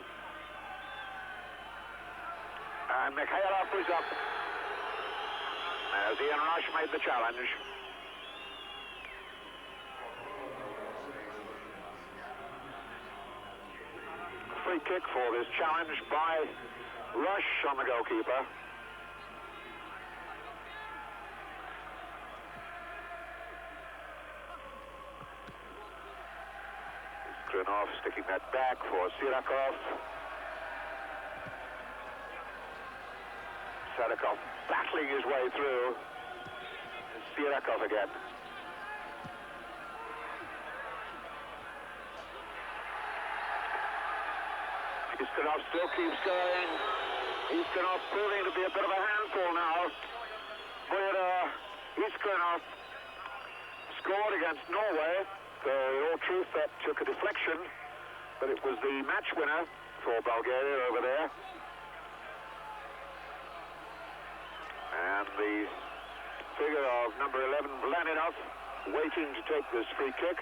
And Mikhailov is up as Ian Rush made the challenge. Free kick for this challenge by Rush on the goalkeeper. Grinov sticking that back for Sirakov. Sadakov battling his way through. Sirakov again. Iskanov still keeps going. Iskanov proving to be a bit of a handful now. But Iskanov scored against Norway. So in all truth, that took a deflection, but it was the match winner for Bulgaria over there. And the figure of number 11, Vlaninov, waiting to take this free kick.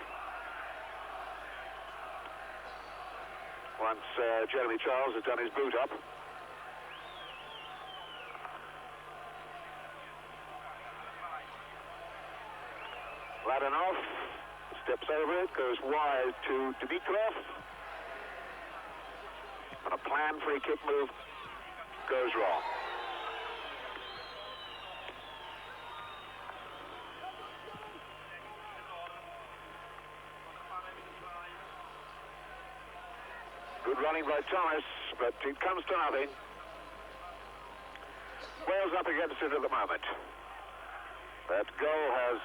Once Jeremy Charles has done his boot up. Vlaninov steps over it, goes wide to Dimitrov. And a planned free kick move goes wrong. Good running by Thomas, but it comes to nothing. Wales up against it at the moment. That goal has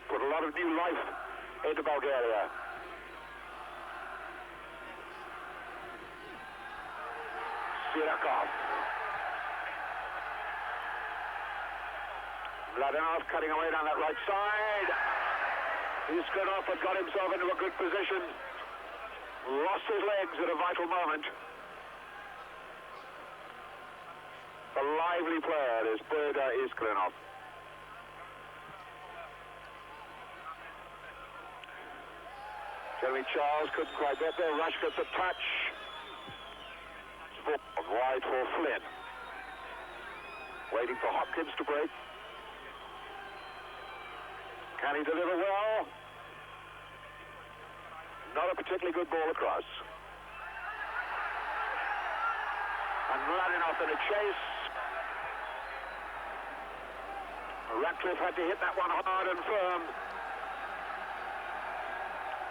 put a lot of new life into Bulgaria. Sirakov. Mladenov cutting away down that right side. Iskrenov had got himself into a good position. Lost his legs at a vital moment. A lively player is Bulgar Iskrenov. Jeremy Charles couldn't quite get there. Rush gets a touch. Wide for Flynn. Waiting for Hopkins to break. Can he deliver well? Not a particularly good ball across. And Mladenov in a chase. Ratcliffe had to hit that one hard and firm.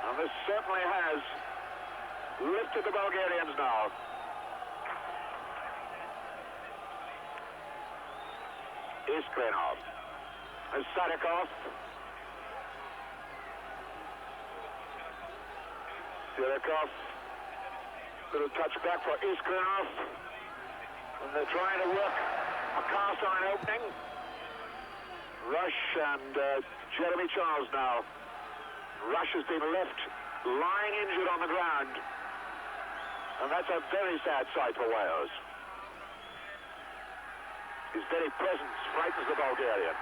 And this certainly has lifted the Bulgarians now. Iskrenov. Sadikov. Sirakov. Little touch back for Iskrenov. And they're trying to work a cast iron opening. Rush and Jeremy Charles now. Rush has been left lying injured on the ground. And that's a very sad sight for Wales. His very presence frightens the Bulgarians.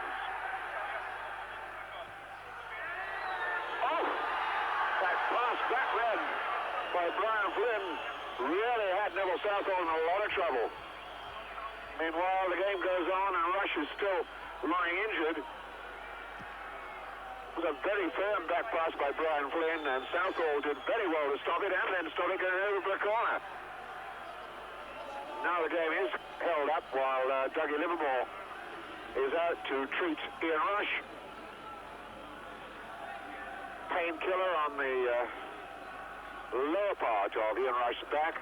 Oh! That pass back then by Brian Flynn really had Neville Southall in a lot of trouble. Meanwhile, the game goes on and Rush is still lying injured. It was a very firm back pass by Brian Flynn, and Southall did very well to stop it and then stop it going over the corner. Now the game is held up while Dougie Livermore is out to treat Ian Rush. Painkiller on the lower part of Ian Rush's back.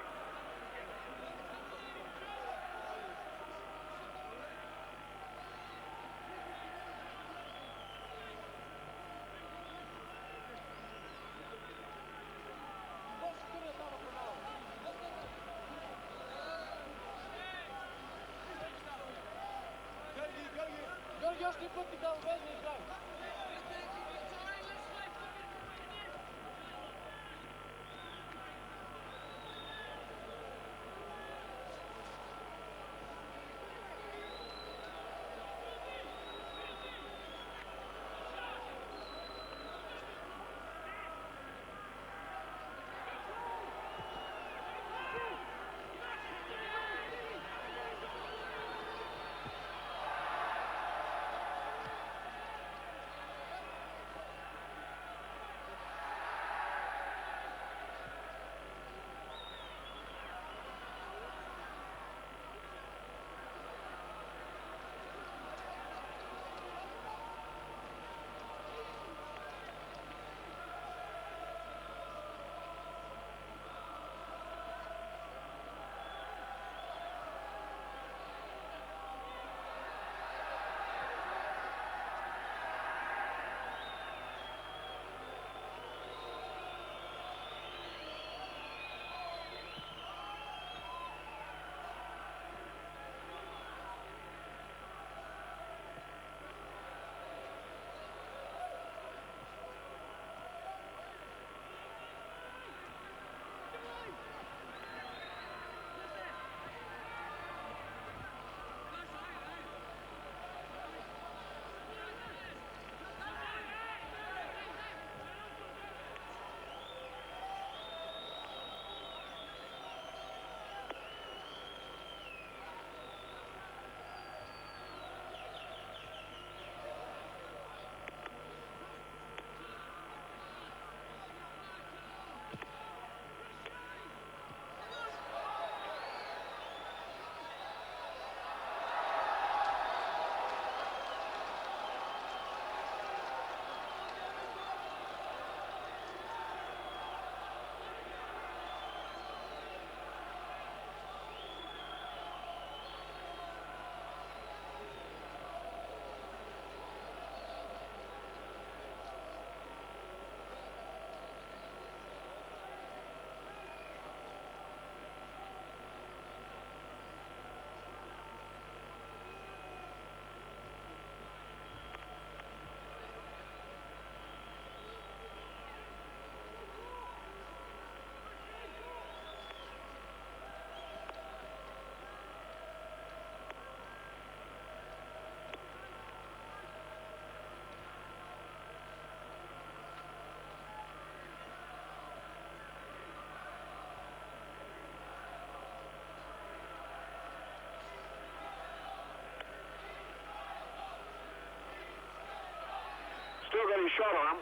shot on him.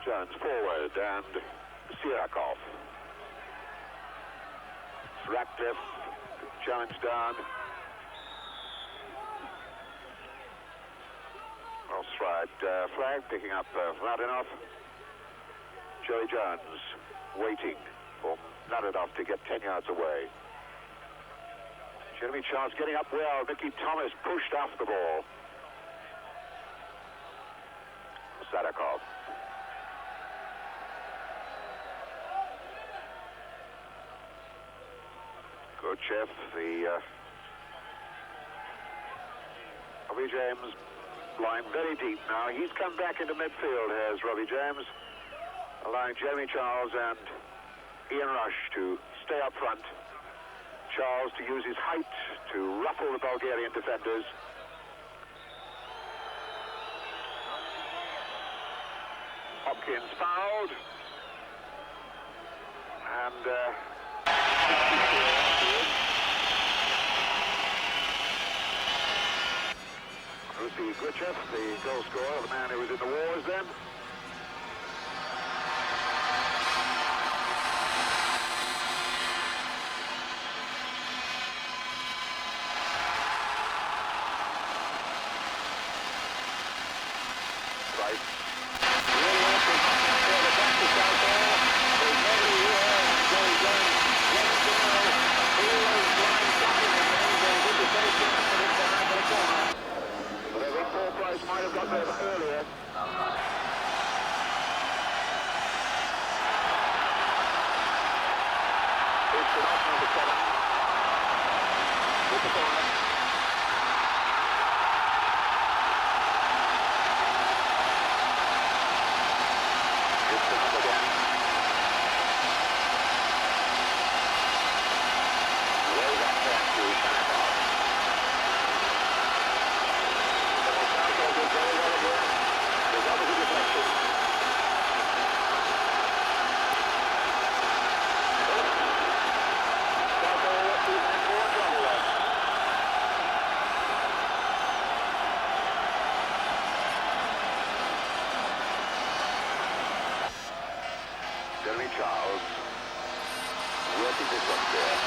Jones forward and Sirakov. Ratcliffe, challenge down. Offside flag, picking up Mladinov. Joey Jones waiting for Mladinov to get 10 yards away. Jeremy Charles getting up well. Mickey Thomas pushed off the ball. Sadakov. Gochev, Robbie James lying very deep now. He's come back into midfield, has Robbie James, allowing Jeremy Charles and Ian Rush to stay up front. Charles to use his height to ruffle the Bulgarian defenders. Hopkins fouled. And Rusty Gochev, the goal scorer, the man who was in the wars then. Price. Really open. The back to Southall. There's nobody here. Joey Jones lets go. He was blind stopping him. Goes into safety and put it behind the corner. But I think Paul Price might have got there earlier. It's an off number 7. With the corner. Jeremy Charles working this one there.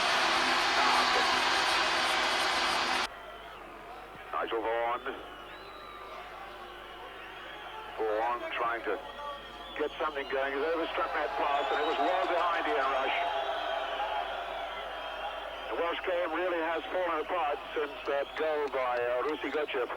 Nigel Vaughan. Vaughan trying to get something going. He's overstruck that pass and it was well behind Ian Rush. The Welsh game really has fallen apart since that goal by Rusty Gochev.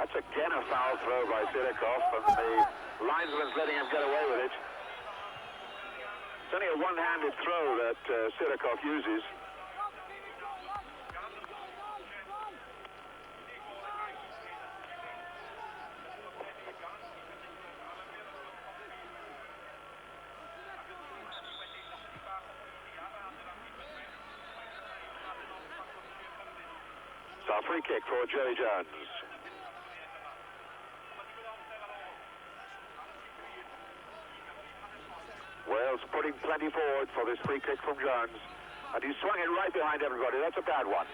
That's again a foul throw by Sirakov, and the linesman's letting him get away with it. It's only a one-handed throw that Sirakov uses. So a free kick for Joey Jones. Wales putting plenty forward for this free kick from Jones. And he swung it right behind everybody. That's a bad one.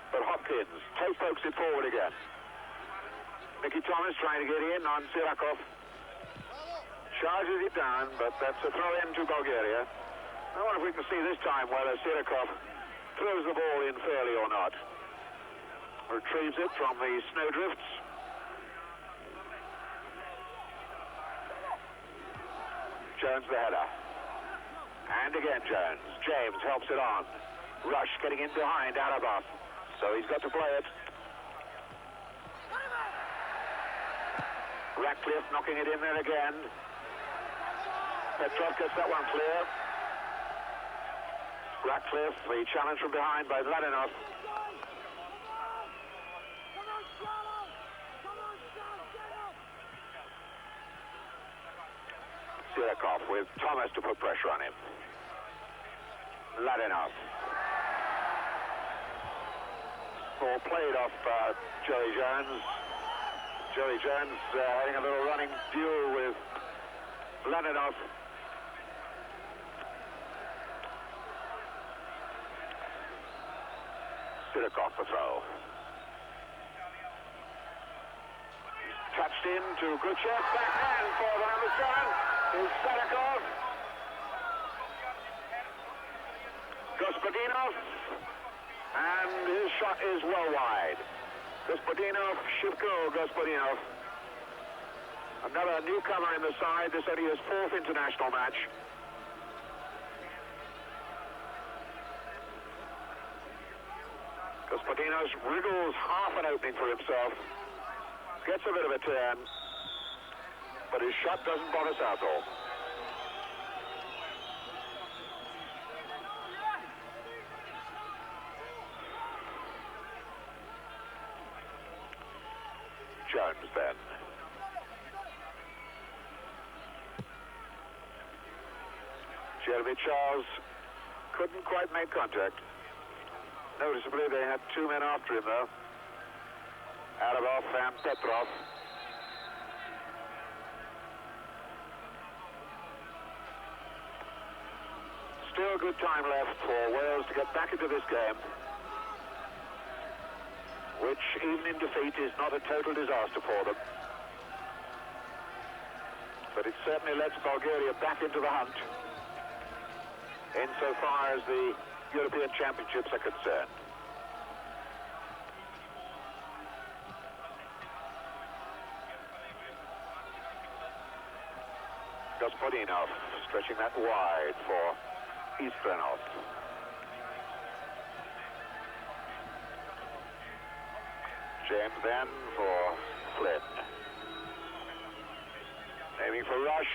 But Hopkins pokes it forward again. Mickey Thomas trying to get in on Sirakov. Charges it down, but that's a throw in to Bulgaria. I wonder if we can see this time whether Sirakov throws the ball in fairly or not. Retrieves it from the snowdrifts. Jones the header. And again Jones. James helps it on. Rush getting in behind Arabov. So he's got to play it. Ratcliffe knocking it in there again. Petrov gets that one clear. Ratcliffe, the challenge from behind by Mladinov. Sirakov with Thomas to put pressure on him. Mladinov. Ball played off Joey Jones. Joey Jones having a little running duel with Mladenov. Sirikov the throw. Touched in to Khrushchev. Backhand for the number 7 is Sadikov. Gospodinov. And his shot is well wide. Gospodinov, Shivko Gospodinov. Another newcomer in the side. This only his 4th international match. Gospodinov wriggles half an opening for himself. Gets a bit of a turn. But his shot doesn't bother Southall. Jones then. Jeremy Charles couldn't quite make contact. Noticeably, they had 2 men after him, though. Arabov and Petrov. Still good time left for Wales to get back into this game, which, even in defeat, is not a total disaster for them. But it certainly lets Bulgaria back into the hunt, insofar as the European Championships are concerned. Gospodinov stretching that wide for Istranov. James then for Flynn. Aiming for Rush.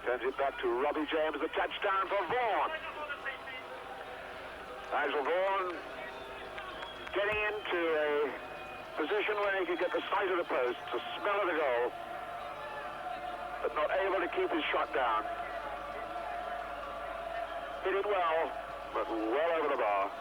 Turns it back to Robbie James. The touchdown for Vaughan. Nigel Vaughan getting into a position where he could get the sight of the post, the smell of the goal, but not able to keep his shot down. Hit it well, but well over the bar.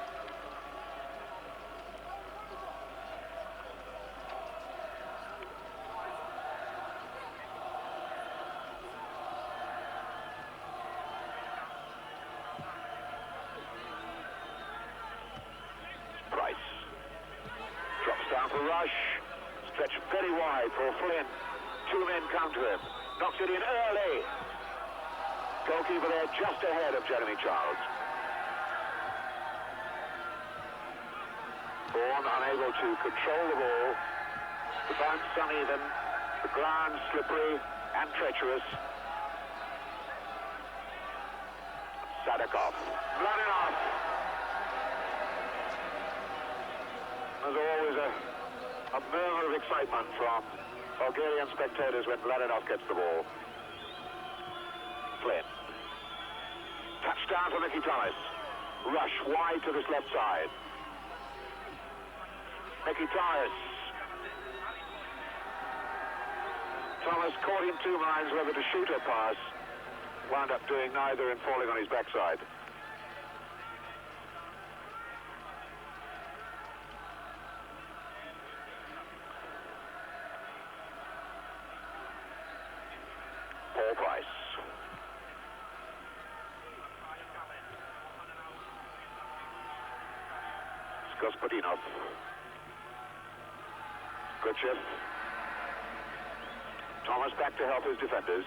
Rush, stretched very wide for Flynn. 2 men come to him. Knocks it in early. Goalkeeper there just ahead of Jeremy Charles. Vaughan unable to control the ball. The bounce uneven. The ground slippery and treacherous. Sadikov. Mladenov. There's always a murmur of excitement from Bulgarian spectators when Mladenov gets the ball. Flynn. Touchdown for Mickey Thomas. Rush wide to this left side. Mickey Thomas. Thomas caught in 2 minds whether to shoot or pass. Wound up doing neither and falling on his backside. Price. Gospodinov. Khrushchev. Thomas back to help his defenders.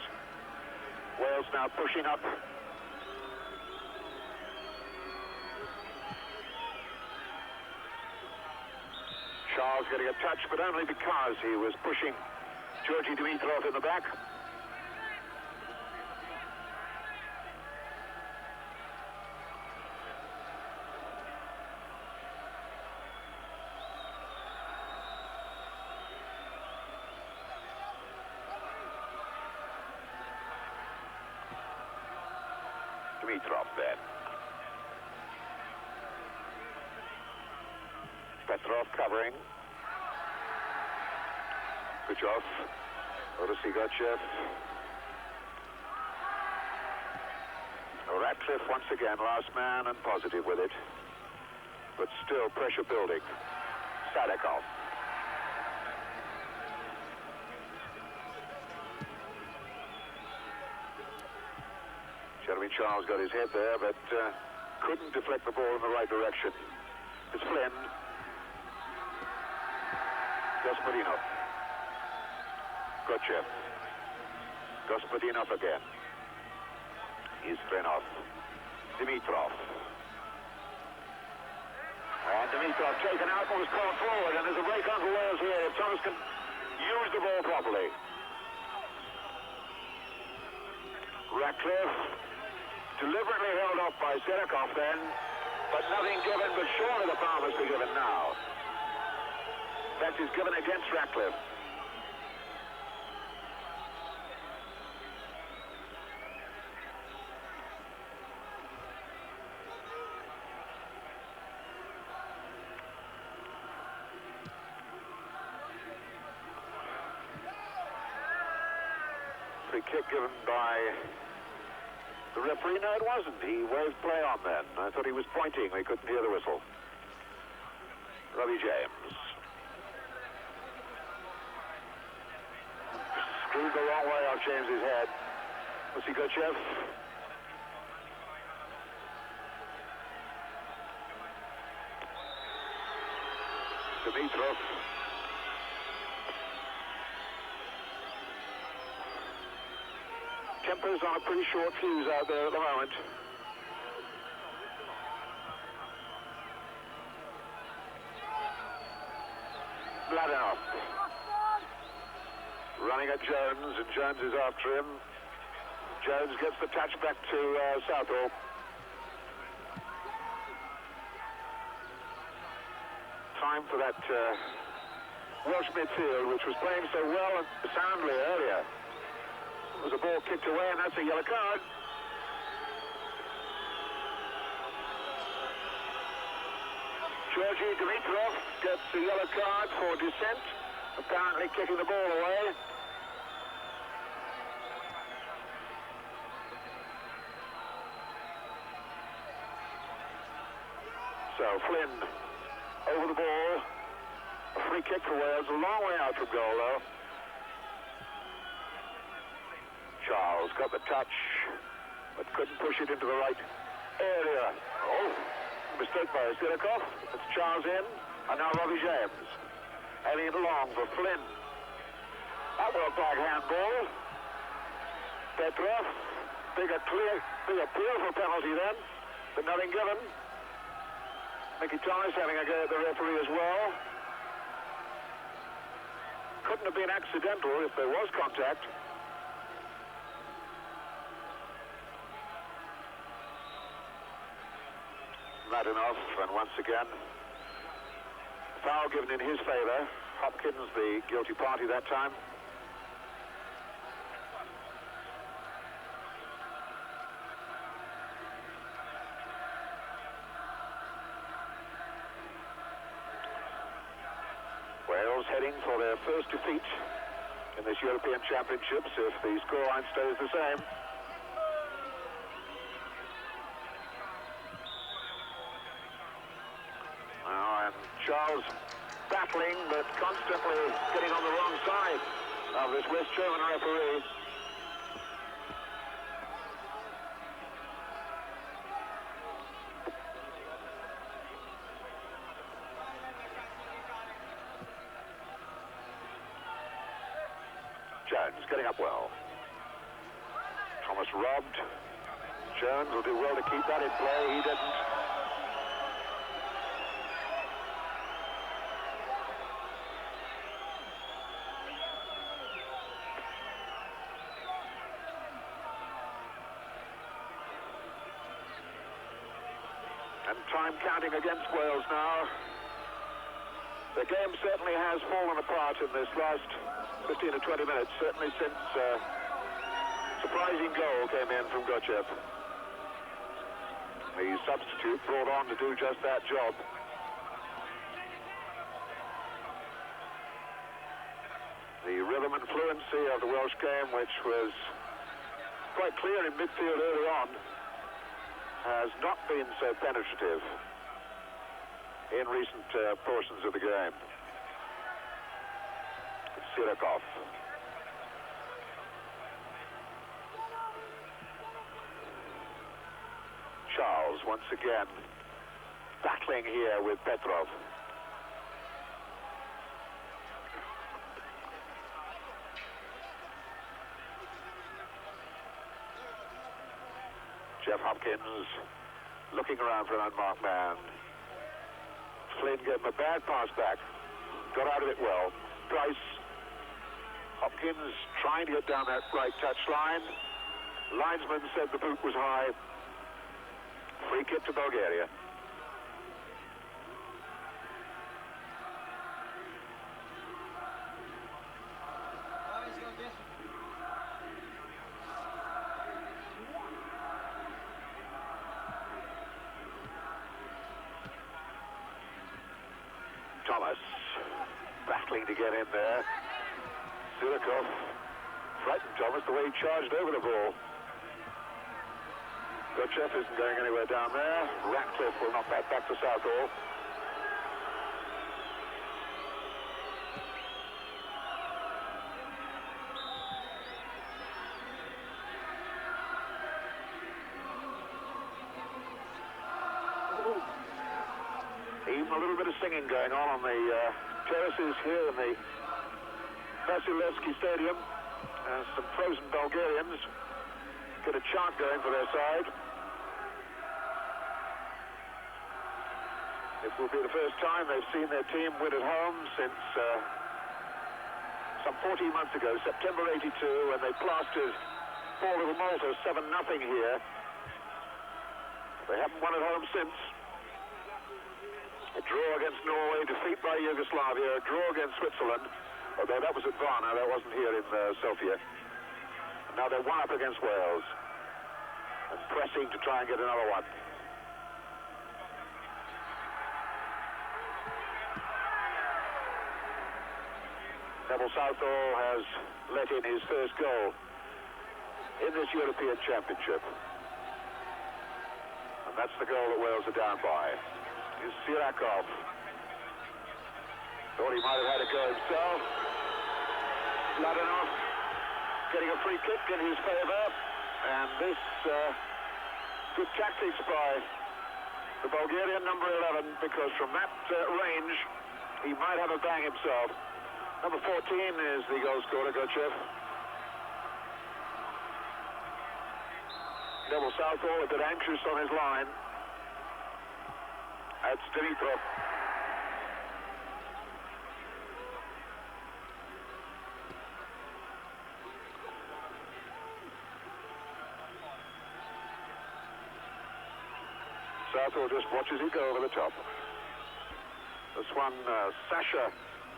Wales now pushing up. Charles getting a touch, but only because he was pushing Georgi Dimitrov in the back. Dimitrov then. Petrov covering. Kuchov. Orosigachev. Ratcliffe once again, last man and positive with it. But still pressure building. Sadikov. Charles got his head there, but couldn't deflect the ball in the right direction. It's Flynn. Gospodinov. Gotchev. Gospodinov again. He's Krenov. Dimitrov. And Dimitrov taken out and was caught forward, and there's a break on for Wales here if Thomas can use the ball properly. Ratcliffe deliberately held up by Sedekov then, but nothing given, but surely the foul must be given now. That is given against Ratcliffe. Free kick given by the referee. No, it wasn't. He waved play on then. I thought he was pointing. We couldn't hear the whistle. Robbie James. Screwed the wrong way off James's head. Was he Gotchev? Dimitrov. Tempo's on a pretty short fuse out there at the moment. Mladenov. Running at Jones, and Jones is after him. Jones gets the touch back to Southall. Time for that Welsh midfield, which was playing so well and soundly earlier. There was a ball kicked away, and that's a yellow card. Georgi Dimitrov gets a yellow card for dissent, apparently kicking the ball away. So Flynn over the ball. A free kick for Wales, a long way out from goal though. Charles got the touch, but couldn't push it into the right area. Oh, mistake by Sedekov. It's Charles in, and now Robbie James. Heading it along for Flynn. That was a back handball. Petrov, big appeal for penalty then, but nothing given. Mickey Thomas having a go at the referee as well. Couldn't have been accidental if there was contact. Mladenov, and once again, foul given in his favour. Hopkins, the guilty party that time. Wales heading for their first defeat in this European Championships if the scoreline stays the same. Charles battling, but constantly getting on the wrong side of this West German referee. Jones getting up well. Thomas robbed. Jones will do well to keep that in play. He didn't. And time counting against Wales now. The game certainly has fallen apart in this last 15 or 20 minutes, certainly since surprising goal came in from Gotchev. The substitute brought on to do just that job. The rhythm and fluency of the Welsh game, which was quite clear in midfield early on, has not been so penetrative in recent portions of the game. Sedekov. Wales once again battling here with Petrov. Jeff Hopkins looking around for an unmarked man. Flynn gave him a bad pass back. Got out of it well. Price. Hopkins trying to get down that right touch line. Linesman said the boot was high. Free kick to Bulgaria. Thomas battling to get in there. Zirikov frightened Thomas the way he charged over the ball. Gochev isn't going anywhere down there. Ratcliffe will knock that back to Southall. Even a little bit of singing going on the terraces here in the Vasilevsky Stadium. Some frozen Bulgarians get a chant going for their side. It will be the first time they've seen their team win at home since some 14 months ago, September '82, when they plastered poor little Malta 7-0 here. They haven't won at home since. A draw against Norway, defeat by Yugoslavia, a draw against Switzerland, although that was at Varna, that wasn't here in Sofia. And now they're 1-up against Wales and pressing to try and get another one. Neville Southall has let in his first goal in this European Championship. And that's the goal that Wales are down by. Is Sirakov. Thought he might have had a go himself. Ladanov getting a free kick in his favour. And this good tactics by the Bulgarian number 11, because from that range he might have a bang himself. Number 14 is the goal scorer, Gochev. Neville Southall a bit anxious on his line. That's Dimitrov. Southall just watches it go over the top. This one, Sasha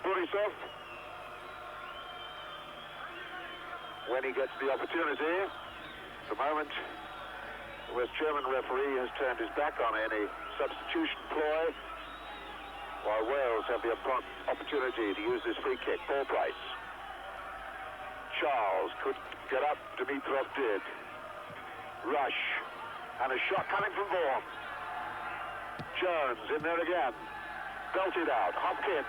Borisov. When he gets the opportunity, at the moment, the West German referee has turned his back on any substitution ploy, while Wales have the opportunity to use this free kick. Ball Price. Charles could get up, Dimitrov did. Rush, and a shot coming from Vaughan. Jones in there again. Belted out. Hopkins.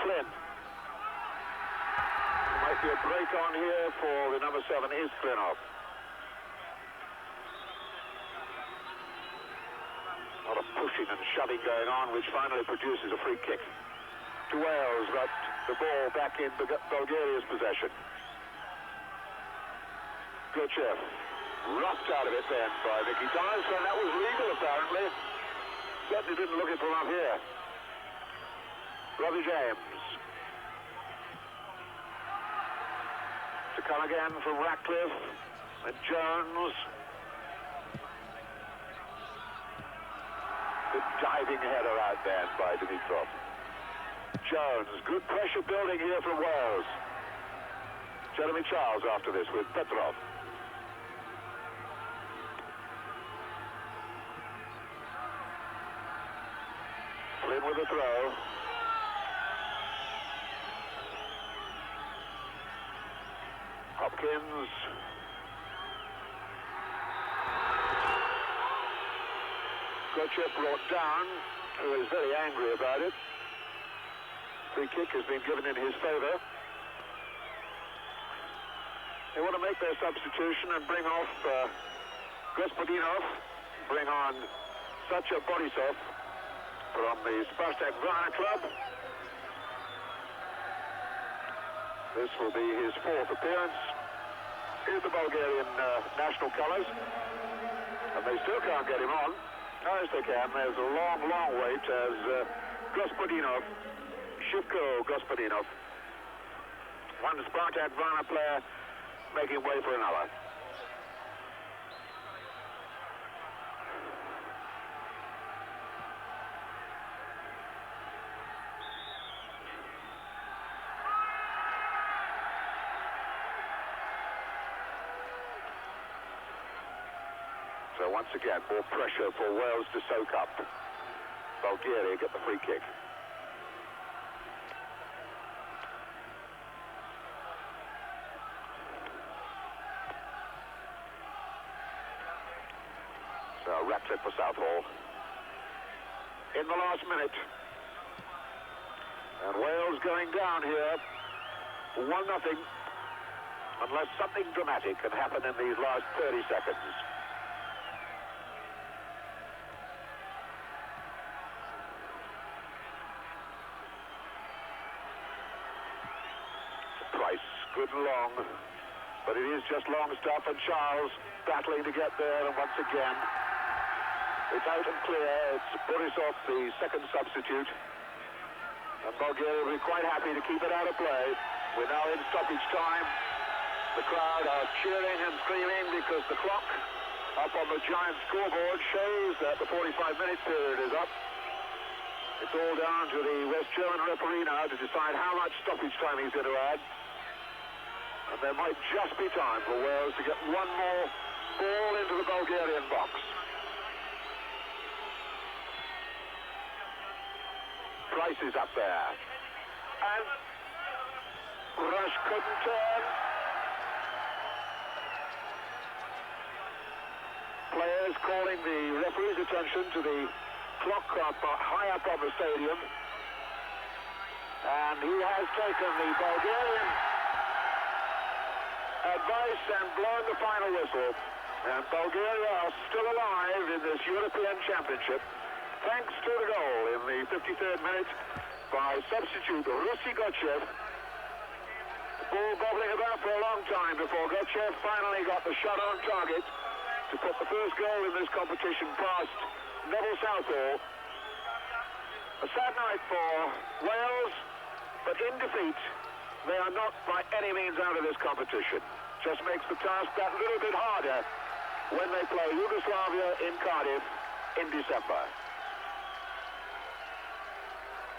Flynn. There might be a break on here for the number 7 is Klinov. A lot of pushing and shoving going on, which finally produces a free kick to Wales, but the ball back in Bulgaria's possession. Gochev roughed out of it then by Vicky Thomas, and that was legal apparently. Certainly didn't look it from up here. Robbie James. To come again from Ratcliffe and Jones. Good diving header out then by Dimitrov. Jones, good pressure building here from Wales. Jeremy Charles after this with Petrov. Flynn with the throw. Hopkins. Gochev brought down, who is very angry about it. Free kick has been given in his favour. They want to make their substitution and bring off Gospodinov bring on Sacha Borisov from the Spartak Varna club. This will be his fourth appearance in the Bulgarian national colours, and they still can't get him on. As they can, there's a long, long wait as Gospodinov, Shivko Gospodinov, one Spartak Varna player making way for another. So once again, more pressure for Wales to soak up. Bulgaria get the free kick. So wraps it for Southall. In the last minute. And Wales going down here 1-0. Unless something dramatic can happen in these last 30 seconds. Good and long, but it is just long stuff, and Charles battling to get there, and once again it's out and clear. It's Borisov, the second substitute, and Bulgaria will be quite happy to keep it out of play. We're now in stoppage time. The crowd are cheering and screaming because the clock up on the giant scoreboard shows that the 45-minute period is up. It's all down to the West German referee now to decide how much stoppage time he's going to add. And there might just be time for Wales to get one more ball into the Bulgarian box. Price is up there. And Rush couldn't turn. Players calling the referee's attention to the clock up high up on the stadium. And he has taken the Bulgarian advice and blown the final whistle, and Bulgaria are still alive in this European Championship thanks to the goal in the 53rd minute by substitute Rusy Gochev. The ball bobbling about for a long time before Gochev finally got the shot on target to put the first goal in this competition past Neville Southall. A sad night for Wales, but in defeat. They are not by any means out of this competition. Just makes the task that little bit harder when they play Yugoslavia in Cardiff in December.